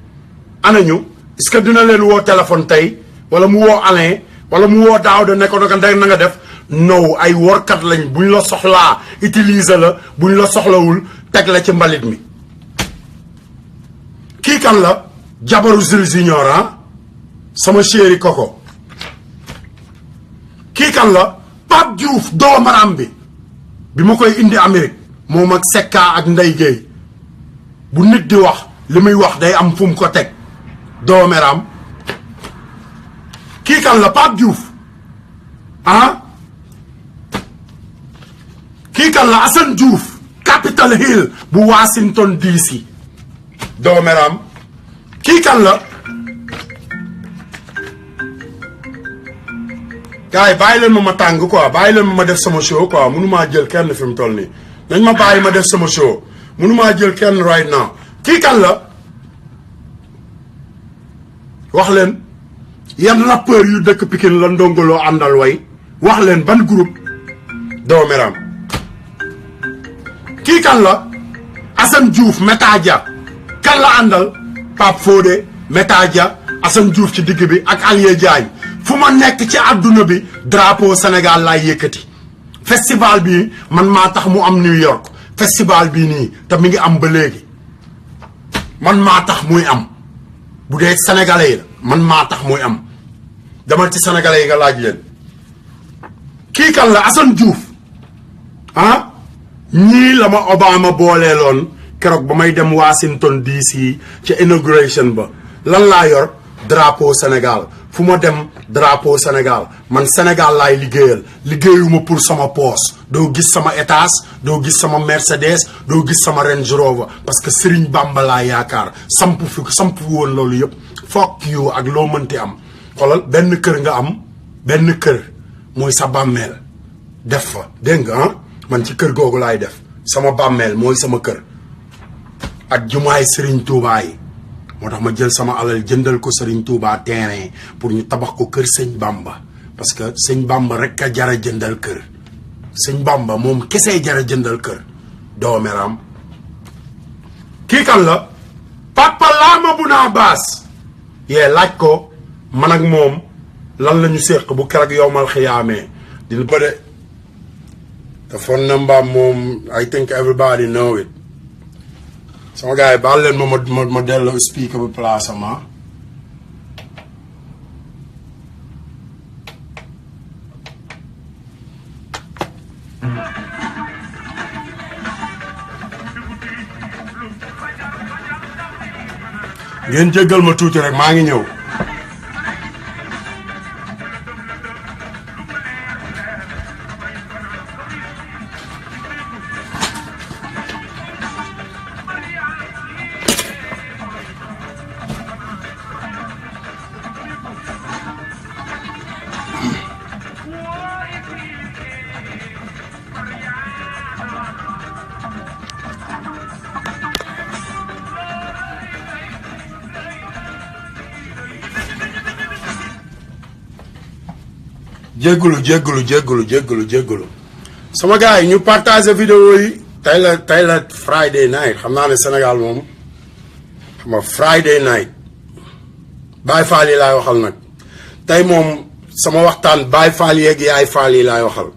anañu est-ce que dina leen woo téléphone tey wala mu woo Alain wala mu woo Daouda ne ko na nga def no ay workat lañ buñ la soxlaa utiliser la buñ la soxlawul teg la ci mbalit mi kii kan la jabaru Jules Junior sama chéri koko kii kan la Pape Diouf doomaram bi ma koy indi Amérique moom ak Sekka ak Ndeye Gueye bu nit di wax li muy wax day am fu mu ko teg doomeram kii kan la Pape Diouf kii kan la Assane Diouf Capitol Hill bu Washington DC doomeram kii kan la gars yi bàyyi leen ma tàng quoi bàyyi leen ma def sama show quoi mënumaa jël kenn fi mu toll nii nañ ma bàyyi ma def sama show mënumaa jël kenn right now kii kan la wax leen yan rappeur yu dëkk Pikine la Ndongo Lo àndal way wax leen ban groupe doomeram kii kan la Assane Diouf Metadia kan la àndal Pape Fodé Metadia Assane Diouf ci digg bi ak Alié Diagne fu ma nekk ci àdduna bi drapeau Sénégal laay yëkkati festival bi man maa tax mu am New York festival bii nii te mi ngi am ba léegi man maa tax muy am bu dee sénégalais yi la man maa tax muy am demal ci sénégalais yi nga laaj leen kii kan la Assane Diouf ah ñii la ma Obama booleeloon keroog ba may dem Washington DC ci inauguration ba lan laa yor drapeau Sénégal fu ma dem drapeau Sénégal man Sénégal laay liggéeyal liggéeyuma pour sama poos doo gis sama étage doo gis sama Mercedes doo gis sama Range Rover parce que Serigne Bamba laa yaakaar samp woon loolu yëpp fuck you ak loo mënti am xoolal benn kër nga am benn kër mooy sa bàmmeel def fa dégg nga ah man ci kër googu laay def sama bàmmeel mooy sama kër ak jumaay Serigne Touba yi moo tax ma jël sama alal jëndal ko Serigne Touba terrain pour ñu tabax ko kër sëñ Bamba parce que sëñ Bamba rek a jara jëndal kër sëñ Bamba moom kese jara jëndal kër doomeram kii kan la Papa Lama Buna Baas yee laaj ko man ak moom lan la ñu séq bu keroog yowmal xiyaamee dina bëre te phone number moom I think everybody know it sama gars yi baal leen ma delloo speaker bi place ama ngeen jéggal ma tuuti rek maa ngi ñëw jéggulu sama gars yi ñu partager vidéo yi tey la Friday night xam naa ne Sénégal moom xam nga Friday night Baye Fall yi laay waxal nag tey moom sama waxtaan Baye Fall yeeg yaay Fall yi laay waxal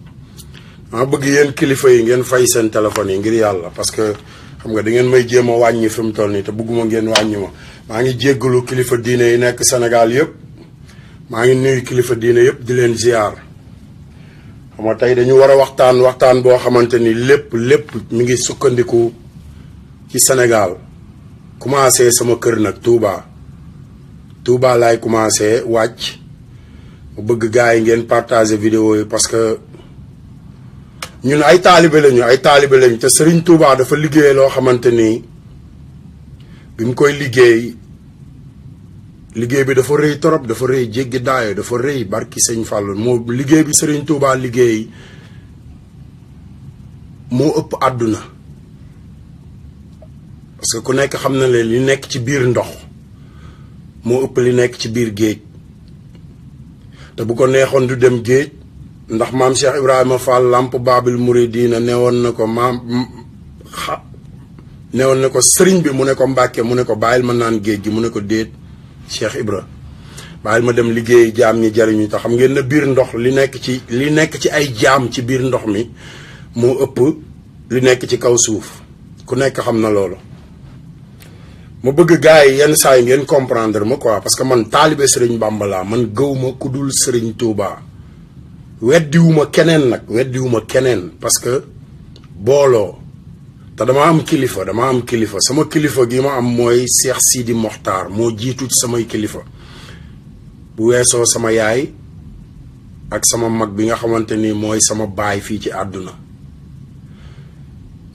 ma bëgg yéen kilifa yi ngeen fay seen téléphone yi ngir yàlla parce que xam nga da ngeen may jéem a wàññi fi mu toll nii te bëgguma ngeen wàññi ma maa ngi jéggalu kilifa diine yi nekk Sénégal yëpp maa ngi nuyu kilifa diine yëpp di leen ziar xam nga tey dañu war a waxtaan boo xamante ni lépp mi ngi sukkandiku ci Sénégal commencé sama kër nag Touba laay commencé wàcc mu bëgg gars yi ngeen partager vidéo yi parce que ñun ay taalibe lañu te Serigne Touba dafa liggéey loo xamante ni bi mu koy liggéey bi dafa rëy torop dafa rëy jéggi daayo dafa rëy barki sëñ Fallou moo liggéey bi Serigne Touba liggéey moo ëpp àdduna parce que ku nekk xam na leen li nekk ci biir ndox moo ëpp li nekk ci biir géej te bu ko neexoon du dem géej ndax maam Cheikh Ibrahima Fall Lamp Babil Mouridina newoon na ko sëriñ bi mu ne ko Mbàkke mu ne ko bàyyil ma naan géej gi mu ne ko déet Cheikh Ibra bàyyil ma dem liggéey jaam ñi jariñu te xam ngeen na biir ndox li nekk ci ay jaam ci biir ndox mi moo ëpp li nekk ci kaw suuf ku nekk xam na loolu ma bëgg gars yi yenn saa yi ngeen comprendre ma quoi parce que man taalibe Serigne Bamba laa man gëwuma ku dul Serigne Touba weddiwuma keneen parce que booloo te dama am kilifa sama kilifa gi ma am mooy Cheikh Sidi Mokhtar moo jiitu ci samay kilifa bu weesoo sama yaay ak sama mag bi nga xamante ni mooy sama baay fii ci àdduna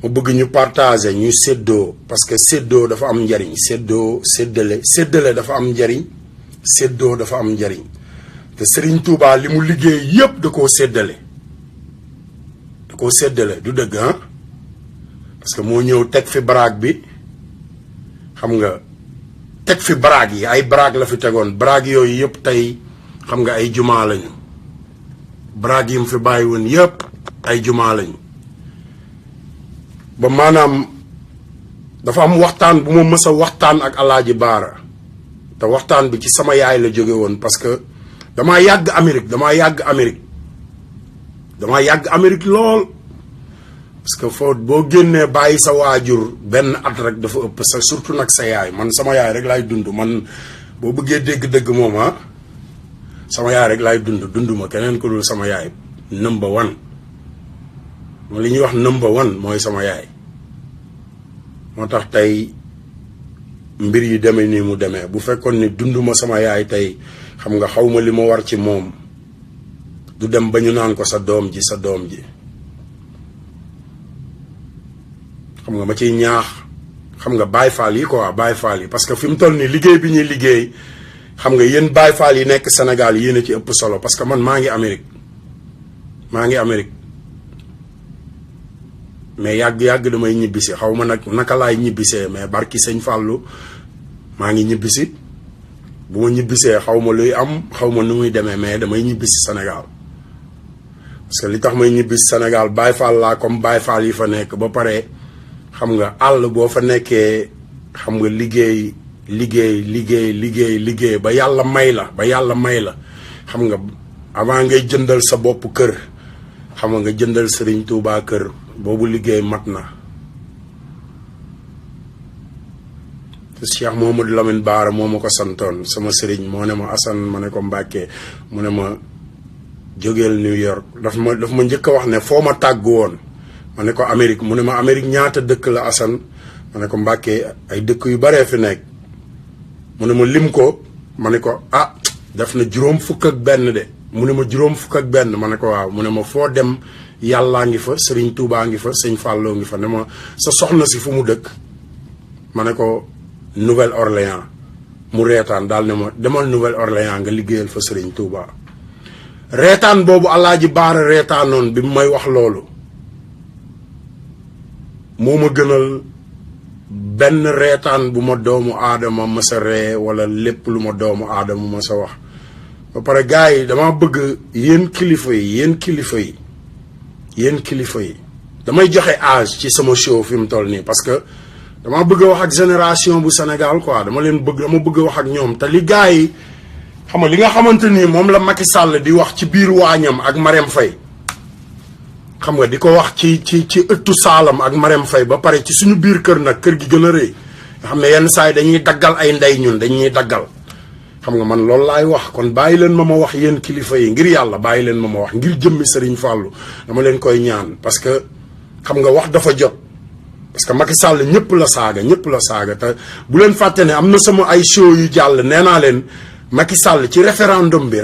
ma bëgg ñu partager ñu séddoo parce que séddoo dafa am njariñ séddale dafa am njariñ séddoo dafa am njariñ te Serigne Touba li mu liggéey yépp da koo séddale du dëgg ah parce que moo ñëw teg fi baraag bi xam nga teg fi baraag yi ay baraag la fi tegoon baraag yooyu yëpp tey xam nga ay jumaa lañu baraag yi mu fi bàyyi woon yëpp ay jumaa lañu ba maanaam dafa am waxtaan bu ma mës a waxtaan ak Alaaji Baara te waxtaan bi ci sama yaay la jóge woon parce que damaa yàgg Amérique lool parce que foo boo génnee bàyyi sa waajur benn at rek dafa ëpp sa surtout nag sa yaay man sama yaay rek laay dund man boo bëggee dégg-dëgg moom sama yaay rek laay dund ma keneen ko dul sama yaay number one li ñuy wax number one mooy sama yaay moo tax tey mbir yi demee nii mu demee bu fekkoon ni dunduma sama yaay tey xam nga xaw ma li ma war ci moom du dem ba ñu naan ko sa doom ji xam nga ma ciy ñaax xam nga Baay Faal yi quoi Baay Faal yi parce que fi mu toll nii liggéey bi ñuy liggéey xam nga yéen Baay Faal yi nekk Sénégal yéen a ci ëpp solo parce que man maa ngi Amérique mais yàgg damay ñibbisi xaw ma nag naka laay ñibbisee mais barki sëñ Fallou maa ngi ñibbisi bu ma ñibbisee xaw ma luy am xaw ma nu muy demee mais damay ñibbisi Sénégal parce que li tax may ñibbisi Sénégal Baay Faal laa comme Baay Faal yi fa nekk ba pare xam nga àll boo fa nekkee xam nga liggéey ba yàlla may la xam nga avant ngay jëndal sa bopp kër xam nga jëndal Serigne Touba kër boobu liggéey mat na te Cheikh Mouhamadou Lamine Bara moo ma ko santoon sama sëriñ moo ne ma Assane ma ne ko Mbàkke mu ne ma jógeel New York daf ma njëkk a wax ne foo ma tàggu woon ma ne ko Amérique mu ne ma Amérique ñaata dëkk la Assane ma ne ko Mbàkke ay dëkk yu baree fi nekk mu ne ma lim ko ma ne ko def na juróom fukk ak benn de mu ne ma juróom fukk ak benn ma ne ko waaw mu ne ma foo dem yàllaa ngi fa Serigne Touba ngi fa Sëñ Fallou ngi fa ne ma sa soxna si fu mu dëkk ma ne ko Nouvelle-Orléans mu reetaan daal ne ma demal Nouvelle-Orléans nga liggéeyal fa Serigne Touba reetaan boobu Alaaji Baara reetaanoon bi mu may wax loolu moo ma gënal benn reetaan bu ma doomu aadama masa ree wala lépp lu ma doomu aadama masa wax ba pare gars yi dama bëgg yéen kilifa yi damay joxe âge ci sama show fi mu toll nii parce que dama bëgg a wax ak génération bu Sénégal quoi dama bëgg a wax ak ñoom te li gars yi xam nga li nga xamante ni moom la Macky Sall di wax ci biir waañam ak Marème Faye xam nga di ko wax ci ëttu saalam ak Marème Faye ba pare ci suñu biir kër nag kër gi gën a rëy nga xam ne yenn saa yi dañuy daggal ay ndey ñun dañuy daggal xam nga man loolu laay wax kon bàyyi leen ma wax yéen kilifa yi ngir yàlla bàyyi leen ma wax ngir jëmmi Serigne Fallou dama leen koy ñaan parce que xam nga wax dafa jot parce que Macky Sall ñëpp la saaga te bu leen fàtte ne am na sama ay show yu jàll nee naa leen Macky Sall ci référendum bi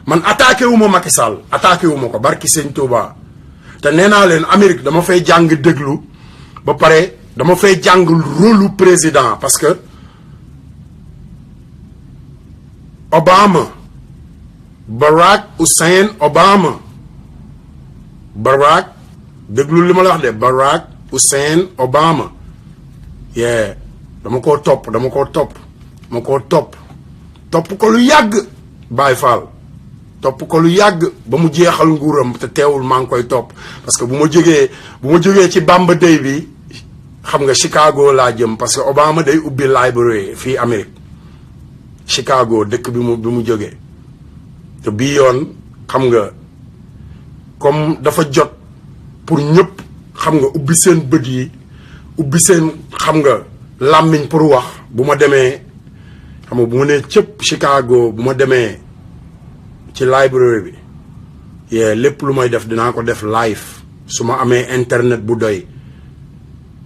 man attaqué wu ma Macky Sall attaqué wu ma ko barki Sëñ Touba te nee naa leen Amérique dama fay jàng déglu ba pare dama fay jàng rôle président parce que Barack Hussein Obama déglu li ma la wax de Barack Hussein Obama dama koo topp ko lu yàgg Baay Faal topp ko lu yàgg ba mu jeexal nguuram te teewul maa ngi koy topp parce que bu ma jógee ci Bamba Day bi xam nga Chicago laa jëm parce que Obama day ubbi library fii Amérique Chicago dëkk bi mu jógee te bii yoon xam nga comme dafa jot pour ñëpp xam nga ubbi seen bët yi ubbi seen xam nga làmmiñ pour wax bu ma demee xam nga bu ma nee cëpp Chicago bu ma demee ci library bi lépp lu may def dinaa ko def live su ma amee internet bu doy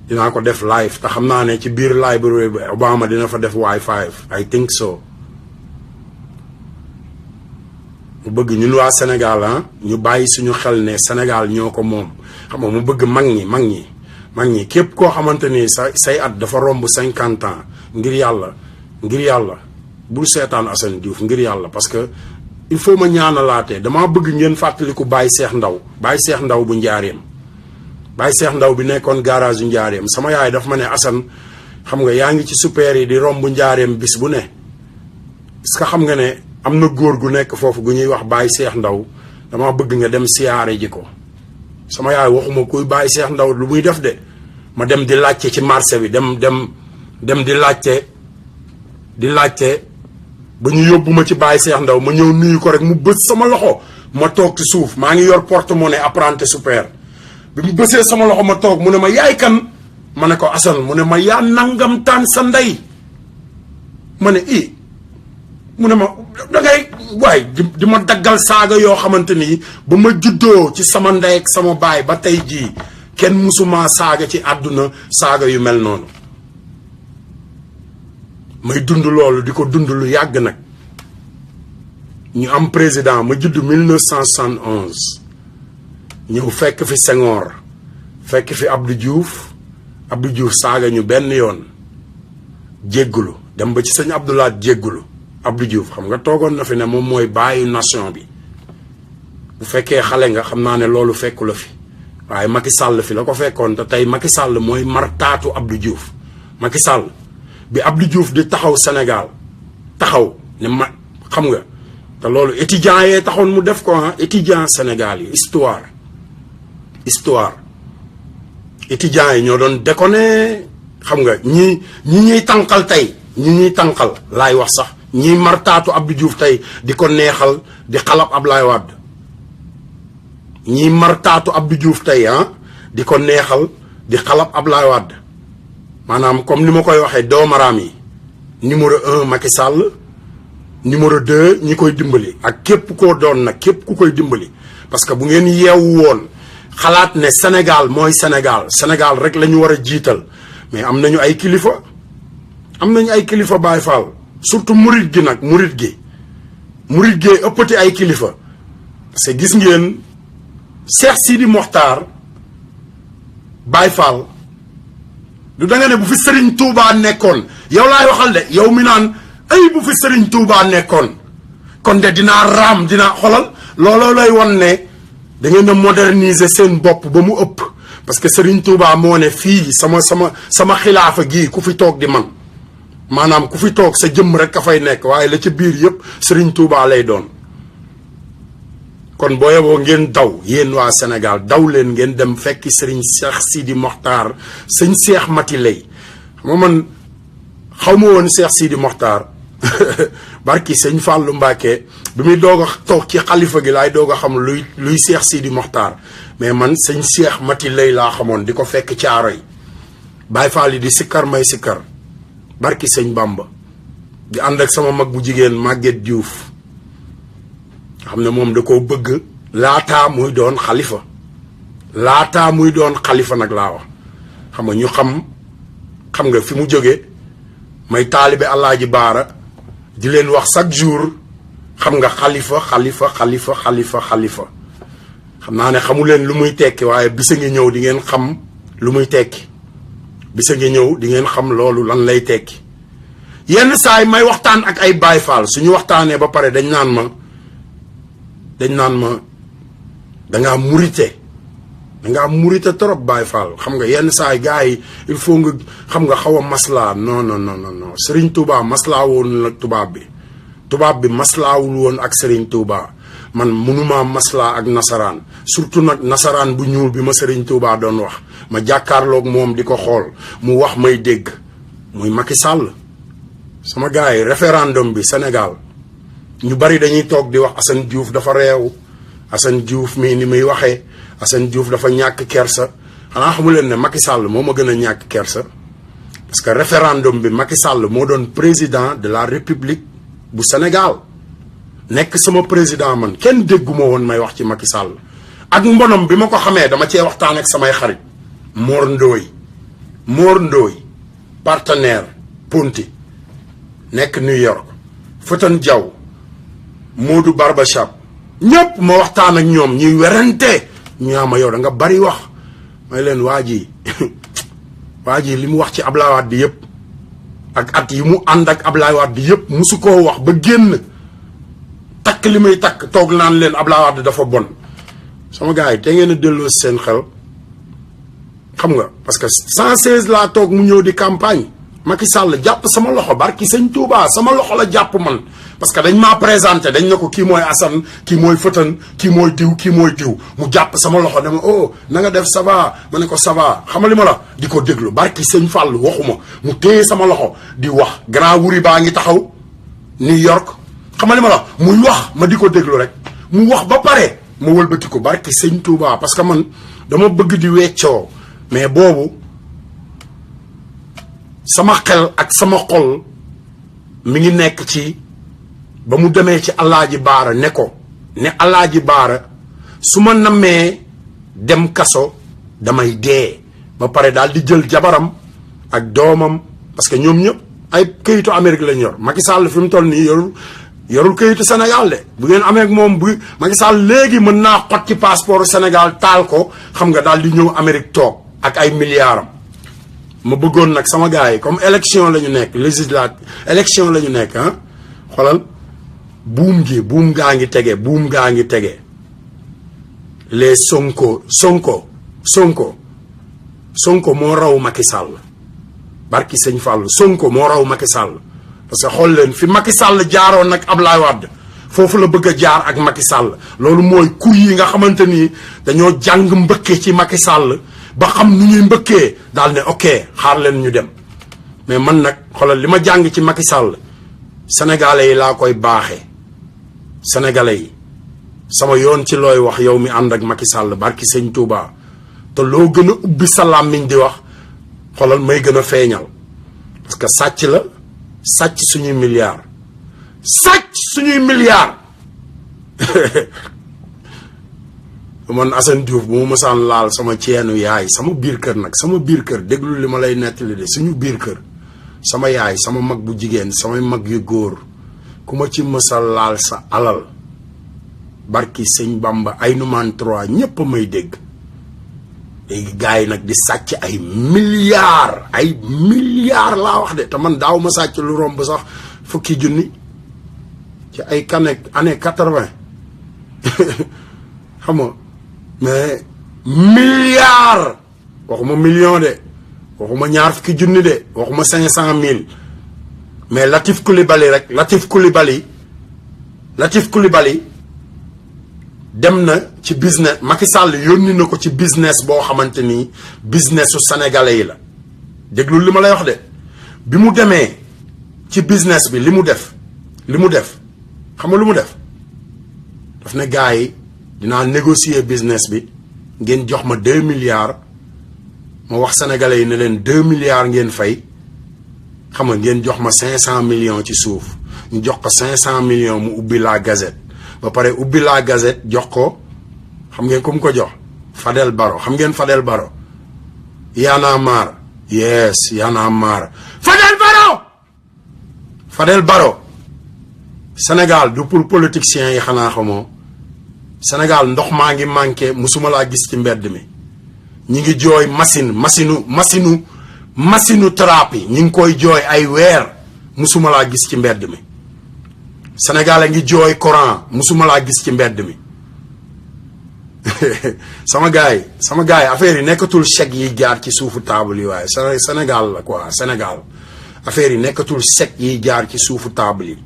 dinaa ko def live te xam naa ne ci biir library bi Obama dina fa def Wi-Fi I think so mu bëgg ñun waa Sénégal ñu bàyyi suñu xel ne Sénégal ñoo ko moom xam nga mu bëgg mag ñi képp koo xamante ni say at dafa romb 50 ans ngir yàlla bul seetaan Assane Diouf ngir yàlla parce que il faut ma ñaanalaatee damaa bëgg ngeen fàttaliku Baye Cheikh Ndaw bu njaareem Baye Cheikh Ndaw bi nekkoon garage yu njaareem sama yaay daf ma ne Assane xam nga yaa ngi ci super yi di romb njaareem bis bu ne est-ce que xam nga ne am na góor gu nekk foofu gu ñuy wax Baye Cheikh Ndaw dama bëgg nga dem siyaare ji ko sama yaay waxuma kuy Baye Cheikh Ndaw lu muy def de ma dem di laajte ci marché bi dem di laajte ba ñu yóbbu ma ci Baye Cheikh Ndaw ma ñëw nuyu ko rek mu bës sama loxo ma toog ci suuf maa ngi yor porte-monnaie apprenti super bi mu bësee sama loxo ma toog mu ne ma yaay kan ma ne ko Assane mu ne ma yaa nangam taan sa ndey ma ne mu ne ma dangay waay di ma daggal saaga yoo xamante ni ba ma juddoo ci sama ndey ak sama baay ba tey jii kenn musuma saaga ci àdduna saaga yu mel noonu may dund loolu di ko dund lu yàgg nag ñu am président ma judd 1971 ñëw fekk fi Senghor fekk fi Abdou Diouf saaga ñu benn yoon jéggulu dem ba ci sëñ Abdoulaye jéggulu Abdou Diouf xam nga toogoon na fi ne moom mooy bàyyi nation bi bu fekkee xale nga xam naa ne loolu fekku la fi waaye Macky Sall fi la ko fekkoon te tey Macky Sall mooy martaatu Abdou Diouf Macky Sall bi Abdou Diouf di taxaw Sénégal taxaw ne ma xam nga te loolu étudiants yee taxoon mu def ko étudiant Sénégal yi histoire étudiants yi ñoo doon déconné xam nga ñi ñuy tànqal tey ñi ñuy tànqal laay wax sax ñi martaatu Abdou Diouf tey di ko neexal di xalab Ablaye Wade ñi martaatu Abdou Diouf tey di ko neexal di xalab Ablaye Wade maanaam comme ni ma koy waxee doomaraam yi numéro 1 Macky Sall numéro 2 ñi koy dimbali ak képp koo doon nag képp ku koy dimbali parce que bu ngeen yeewu woon xalaat ne Sénégal mooy Sénégal rek la ñu war a jiital mais am nañu ay kilifa Baye Fall surtout murit gi nag murit gi ëppati ay kilifa parce que gis ngeen Cheikh Sidi Mokhtar Baye Fall du da nga ne bu fi Serigne Touba nekkoon yow laay waxal de yow mi naan ay bu fi Serigne Touba nekkoon kon de dinaa raam dinaa xolal looloo lay won ne da ngeen a moderniser seen bopp ba mu ëpp parce que Serigne Touba moo ne fii sama xilaafa gii ku fi toog di man maanaam ku fi toog sa jëmm rek ka fay nekk waaye la ca biir yëpp Serigne Touba lay doon kon boo yeboo ngeen daw yéen waa Sénégal daw leen ngeen dem fekki Serigne Cheikh Sidi Mokhtar sëñ Cheikh Mati Lay xam nga man xaw ma woon Cheikh Sidi Mokhtar barki sëñ Fallou Mbacké bi muy doog a toog ci xalifa gi laay doog a xam luy Cheikh Sidi Mokhtar mais man sëñ Cheikh Mati Lay laa xamoon di ko fekk Caaroy Baye Fall yi di sikkar may sikkar barki sëñ Bamba di ànd ak sama mag bu jigéen Maguette Diouf xam ne moom da koo bëgg laataa muy doon xalifa nag laa wax xam nga ñu xam nga fi mu jóge may taalibe Alaaji Baara di leen wax chaque jour xam nga xalifa xam naa ne xamu leen lu muy tekki waaye bisa ngi ñëw di ngeen xam lu muy tekki bisa ngi ñëw di ngeen xam loolu lan lay tekki yenn saa yi may waxtaan ak ay Baye Fall suñu waxtaanee ba pare dañ naan ma dangaa murite trop Baye Fall xam nga yenn saa yi gars yi il faut nga xam nga xaw a maslaa non Serigne Touba maslaa woon ak tubaab bi maslaawul woon ak Serigne Touba man mënuma maslaa ak nasaraan surtout nag nasaraan bu ñuul bi ma Serigne Touba doon wax ma jàkkaarloog moom di ko xool mu wax may dégg muy Macky Sall sama gars yi référendum bi Sénégal ñu bari dañuy toog di wax Assane Diouf dafa réew Assane Diouf mii ni muy waxee Assane Diouf dafa ñàkk kersa xanaa xamu leen ne Macky Sall moo ma gën a ñàkk kersa parce que référendum bi Macky Sall moo doon président de la République bu Sénégal nekk sama président man kenn dégguma woon may wax ci Macky Sall ak mbonom bi ma ko xamee dama cee waxtaan ak samay xarit Mor Ndoye partenaire Ponti nekk New York Fatan Diaw Modou Barbachab ñëpp ma waxtaan ak ñoom ñuy werante ñaama yow da nga bari wax may leen waa ji li mu wax ci Ablaye Wade bi yëpp ak at yi mu ànd ak Ablaye Wade bi yëpp musu koo wax ba génn takk li may takk toog naan leen Ablaye Wade dafa bon sama gars yi te ngeen a delloo seen xel xam nga parce que 116 laa toog mu ñëw di campagne Macky Sall jàpp sama loxo barki sëñ Touba sama loxo la jàpp man parce que dañ maa présenté dañ ne ko kii mooy Assane kii mooy Fëtan kii mooy diw kii mooy diw mu jàpp sama loxo dama oh na nga def ça va ma ne ko ça va xamal li ma la di ko déglu barki sëñ Fall waxuma mu téye sama loxo di wax grand wuri baa ngi taxaw New York xamal li ma la muy wax ma di ko déglu rek mu wax ba pare ma wëlbati ko barki sëñ Touba parce que man dama bëgg di weccoo mais boobu sama xel ak sama xol mi ngi nekk ci ba mu demee ci Alaaji Baara ne ko ne Alaaji Baara su ma nammee dem kaso damay dee ba pare daal di jël jabaram ak doomam parce que ñoom ñëpp ay këyitu Amérique lañ yor Macky Sall fi mu toll nii yorul këyitu Sénégal de bu ngeen amee ak moom bu Macky Sall léegi mën naa xot ci passeport Sénégal taal ko xam nga daal di ñëw Amérique toog ak ay milliards ma bëggoon nag sama gars yi comme élection la ñu nekk législative élection la ñu nekk ah xoolal buum gaa ngi tege les Sonko moo raw Macky Sall barki sëñ Fall Sonko moo raw Macky Sall parce que xool leen fi Macky Sall jaaroon nag Ablaye Wade foofu la bëgg a jaar ak Macky Sall loolu mooy kuy yi nga xamante ni dañoo jàng mbëkke ci Macky Sall ba xam nu ñuy mbëkkee daal ne ok xaar leen ñu dem mais man nag xoolal li ma jàng ci Macky Sall sénégalais yi laa koy baaxee sénégalais yi sama yoon ci looy wax yow mi ànd ak Macky Sall barki sëñ Touba te loo gën a ubbi sa làmmiñ di wax xoolal may gën a feeñal parce que sàcc suñuy milliards man Assane Diouf bu ma mësaan laal sama ceenu yaay sama biir kër nag sama biir kër déglu li ma lay nettali de suñu biir kër sama yaay sama mag bu jigéen samay mag yu góor ku ma ci mësal laal sa alal barki sëñ Bamba ay numaan 3 ñépp may dégg léegi gars yi nag di sàcc ay milliards laa wax de te man daaw ma sàcc lu romb sax fukki junni ci ay année 80 xam nga mais milliards waxuma million de waxuma ñaar fukki junni de waxuma 500 000 mais Latif Coulibaly dem na ci business Macky Sall yónni na ko ci business boo xamante ni businessu sénégalais yi la déglu li ma lay wax de bi mu demee ci business bi li mu def xam nga lu mu def daf ne gars yi dinaa négocier business bi ngeen jox ma 2 milliards ma wax sénégalais yi ne leen 2 milliards ngeen fay xam nga ngeen jox ma 500 millions ci suuf ñu jox ko 500 millions mu ubbi la Gazette ba pare ubbi la Gazette jox ko xam ngeen ku mu ko jox Fadel Baro xam ngeen Fadel Baro Y'en a marre yes Y'en a marre Fadel Baro Sénégal du pour politiciens yi xanaa xamoo Sénégal ndox maa ngi manqué musuma laa gis ci mbedd mi ñi ngi jooy machine trappe yi ñi ngi koy jooy ay weer musuma laa gis ci mbedd mi Sénégal a ngi jooy courant musuma laa gis ci mbedd mi sama gars yi affaire yi nekkatul chèque yi jaar ci suufu table yi waaye Sénégal la quoi Sénégal affaire yi nekkatul chèque yi jaar ci suufu table yi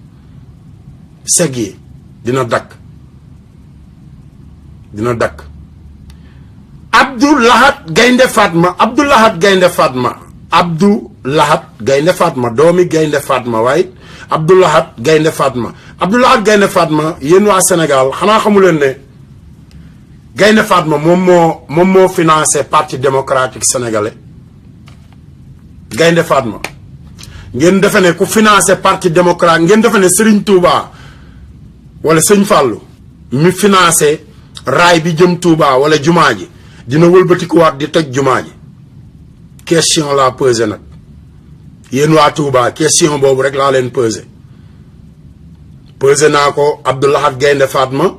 chèque yi dina dakk Abdou Lahad Gaynde Fatma doomi Gaynde Fatma waaye Abdou Lahad Gaynde Fatma yéen waa Sénégal xanaa xamu leen ne Gaynde Fatma moom moo financé parti démocratique sénégalais Gaynde Fatma ngeen defe ne ku financé parti démocrate ngeen defe ne Serigne Touba wala Sëñ Fallou mi financé raay bi jëm Touba wala jumaa ji dina wëlbatikuwaat di toj jumaa ji question laa posé nag yéen waa Touba question boobu rek laa leen posé naa ko Abdou Lahad Gaynde Fatma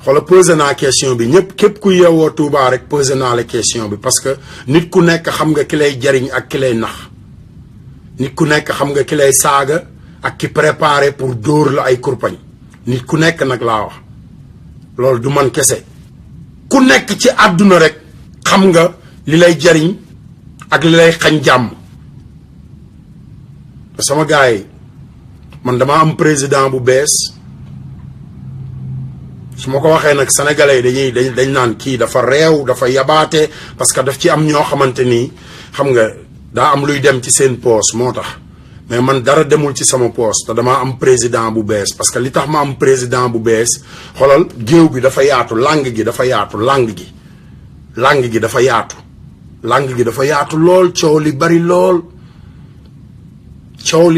xoola posé naa question bi ñëpp képp ku yeewoo Touba rek posé naa la question bi parce que nit ku nekk xam nga ki lay jariñ ak ki lay nax nit ku nekk xam nga ki lay saaga ak ki préparé pour dóor la ay kurpañ nit ku nekk nag laa wax loolu du man kese ku nekk ci àdduna rek xam nga li lay jariñ ak li lay xañ jàmm sama gaay man dama am président bu bees su ma ko waxee nag sénégalais dañ naan kii dafa réew dafa yabaate parce que daf ci am ñoo xamante ni xam nga daa am luy dem ci seen poos moo tax mais man dara demul ci sama poos te dama am président bu bees parce que li tax ma am président bu bees xoolal géew bi dafa yaatu langue gi dafa yaatu langue gi dafa yaatu langue gi dafa yaatu lool coow li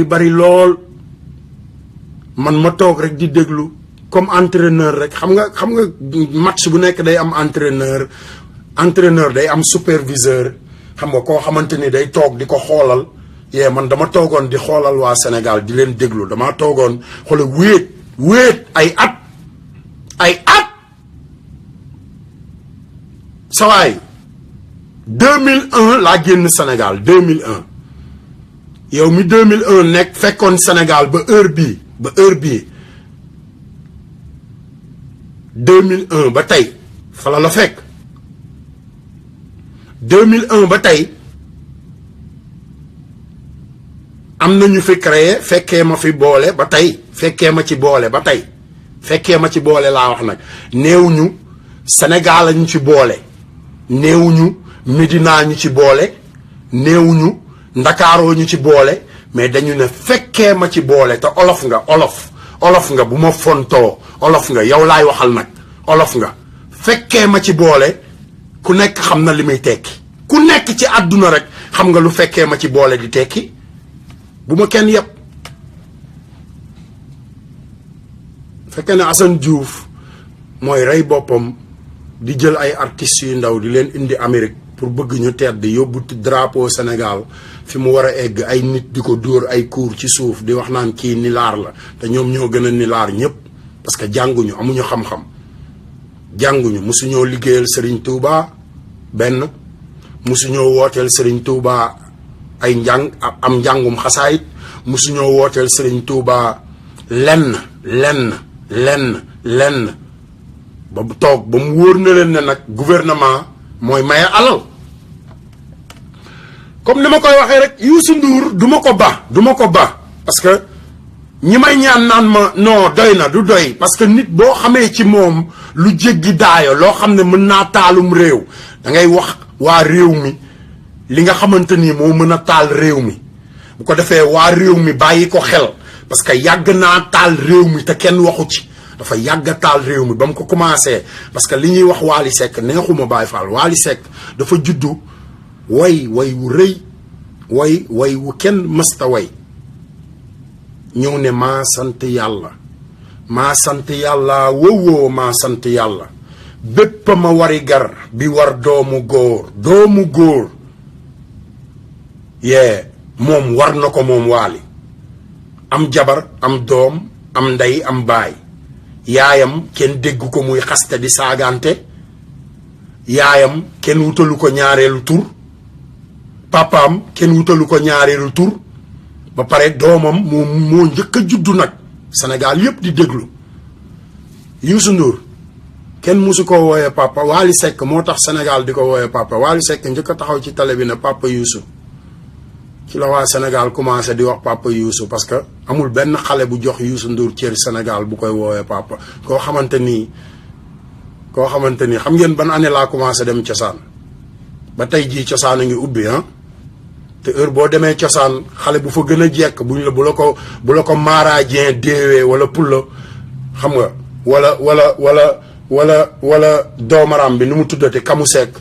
bari lool man ma toog rek di déglu comme entraîneur rek xam nga match bu nekk day am entraîneur day am superviseur xam nga koo xamante ni day toog di ko xoolal man dama toogoon di xoolal waa Sénégal di leen déglu dama toogoon xoolal wéet ay at sawaay 2001 laa génn Sénégal 2001 yow mi 2001 nekk fekkoon Sénégal ba heure bii 2001 ba tey fala la fekk 2001 ba tey am na ñu fi créé fekkee ma fi boole ba tey fekkee ma ci boole ba tey fekkee ma ci boole laa wax nag néew ñu Sénégal ñu ci boole néew ñu Médina ñu ci boole néew ñu Ndakaaroo ñu ci boole mais dañu ne fekkee ma ci boole te olof nga bu ma fontoo olof nga yow laay waxal nag olof nga fekkee ma ci boole ku nekk xam na li muy tekki ku nekk ci àdduna rek xam nga lu fekkee ma ci boole di tekki bu ma kenn yëpp fekkee ne Assane Diouf mooy rey boppam di jël ay artistes yu ndaw di leen indi Amérique pour bëgg ñu tedd yóbbu drapeau Sénégal fi mu war a egg ay nit di ko dóor ay cours ci suuf di wax naan kii nilaar la te ñoom ñoo gën a nilaar ñëpp parce que jànguñu amuñu xam-xam jànguñu mosuñoo liggéeyal Serigne Touba benn mosuñoo wooteel Serigne Touba ay am njàngum xasaayit mosuñoo wooteel Serigne Touba lenn ba toog ba mu wóor na leen ne nag gouvernement mooy maye alal comme ni ma koy waxee rek Youssou Ndour du ma ko ba parce que ñi may ñaan naan ma non doy na du doy parce que nit boo xamee ci moom lu jéggi daayo loo xam ne mën naa taalum réew da ngay wax waa réew mi li nga xamante ni moo mën a taal réew mi bu ko defee waa réew mi bàyyi ko xel parce que yàgg naa taal réew mi te kenn waxu ci dafa yàgg taal réew mi ba mu ko commencé parce que li ñuy wax Wally Seck neexuma Baye Fall Wally Seck dafa juddu way wu rëy way wu kenn mësta way ñëw ne maa sant yàlla wowoo maa sant yàlla bépp ma wari gar bi war doomu góor moom war na ko moom Wally am jabar am doom am ndey am baay yaayam kenn dégg ko muy xaste di saagante yaayam kenn wutalu ko ñaareelu tur papaam kenn wutalu ko ñaareelu tur ba pare doomam moo njëkk a juddu nag Sénégal yépp di déglu Youssou Ndour kenn musu ko wooyee papa Wally Seck moo tax Sénégal di ko wooyee papa Wally Seck njëkk a taxaw ci télé bi ne papa Youssou ci la waa Sénégal commencé di wax papa Youssou parce que amul benn xale bu jox Youssou Ndour cër Sénégal bu koy woowee papa koo xamante ni xam ngeen ban année laa commencé dem cosaan ba tey jii cosaan a ngi ubbi te heure boo demee cosaan xale bu fa gën a jekk bu la ko maaraajien déewee wala pulla xam nga wala doomaram bi nu mu tuddate kamu sekk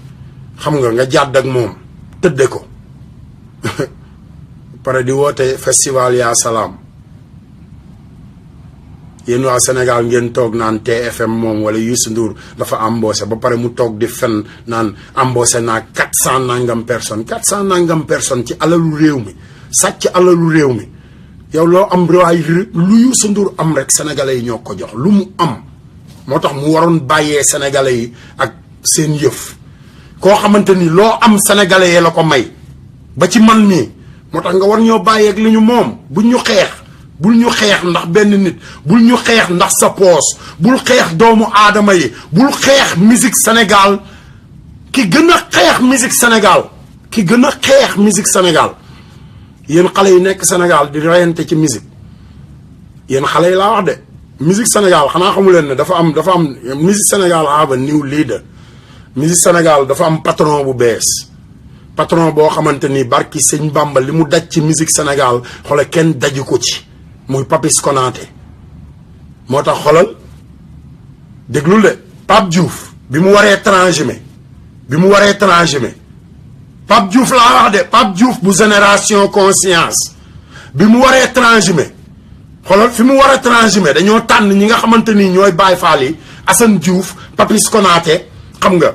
xam nga jàdd ak moom tëdde ko pare di woote festival yaa salaam yéen waa Sénégal ngeen toog naan TFM moom wala Youssou Ndour dafa embauché ba pare mu toog di fen naan embauché naa 400 nangam personnes ci alalu réew mi sàcc alalu réew mi yow loo am waay lu Youssou Ndour am rek sénégalais yi ñoo ko jox lu mu am moo tax mu waroon bàyyee sénégalais yi ak seen yëf koo xamante ni loo am sénégalais yi la ko may ba ci man mii moo tax nga war ñoo bàyyeeg li ñu moom bul ñu xeex ndax benn nit bul ñu xeex ndax sa poos bul xeex doomu aadama yi bul xeex musique Sénégal ki gën a xeex musique Sénégal yéen xale yi nekk Sénégal di reyante ci musique yéen xale yi laa wax de musique Sénégal xanaa xamu leen ne dafa am musique Sénégal have a new leader. musique Sénégal dafa am patron bu bees patron boo xamante ni barki sëñ Bamba li mu daj ci musique Sénégal xoolal kenn daju ko ci muy Papis Konaté moo tax xoolal déglul de Pape Diouf bi mu waree transhumé Pape Diouf laa wax de Pape Diouf bu génération conscience bi mu waree transhumé xoolal fi mu war a transhumé dañoo tànn ñi nga xamante ni ñooy Baye Fall yi Assane Diouf Papis Konaté xam nga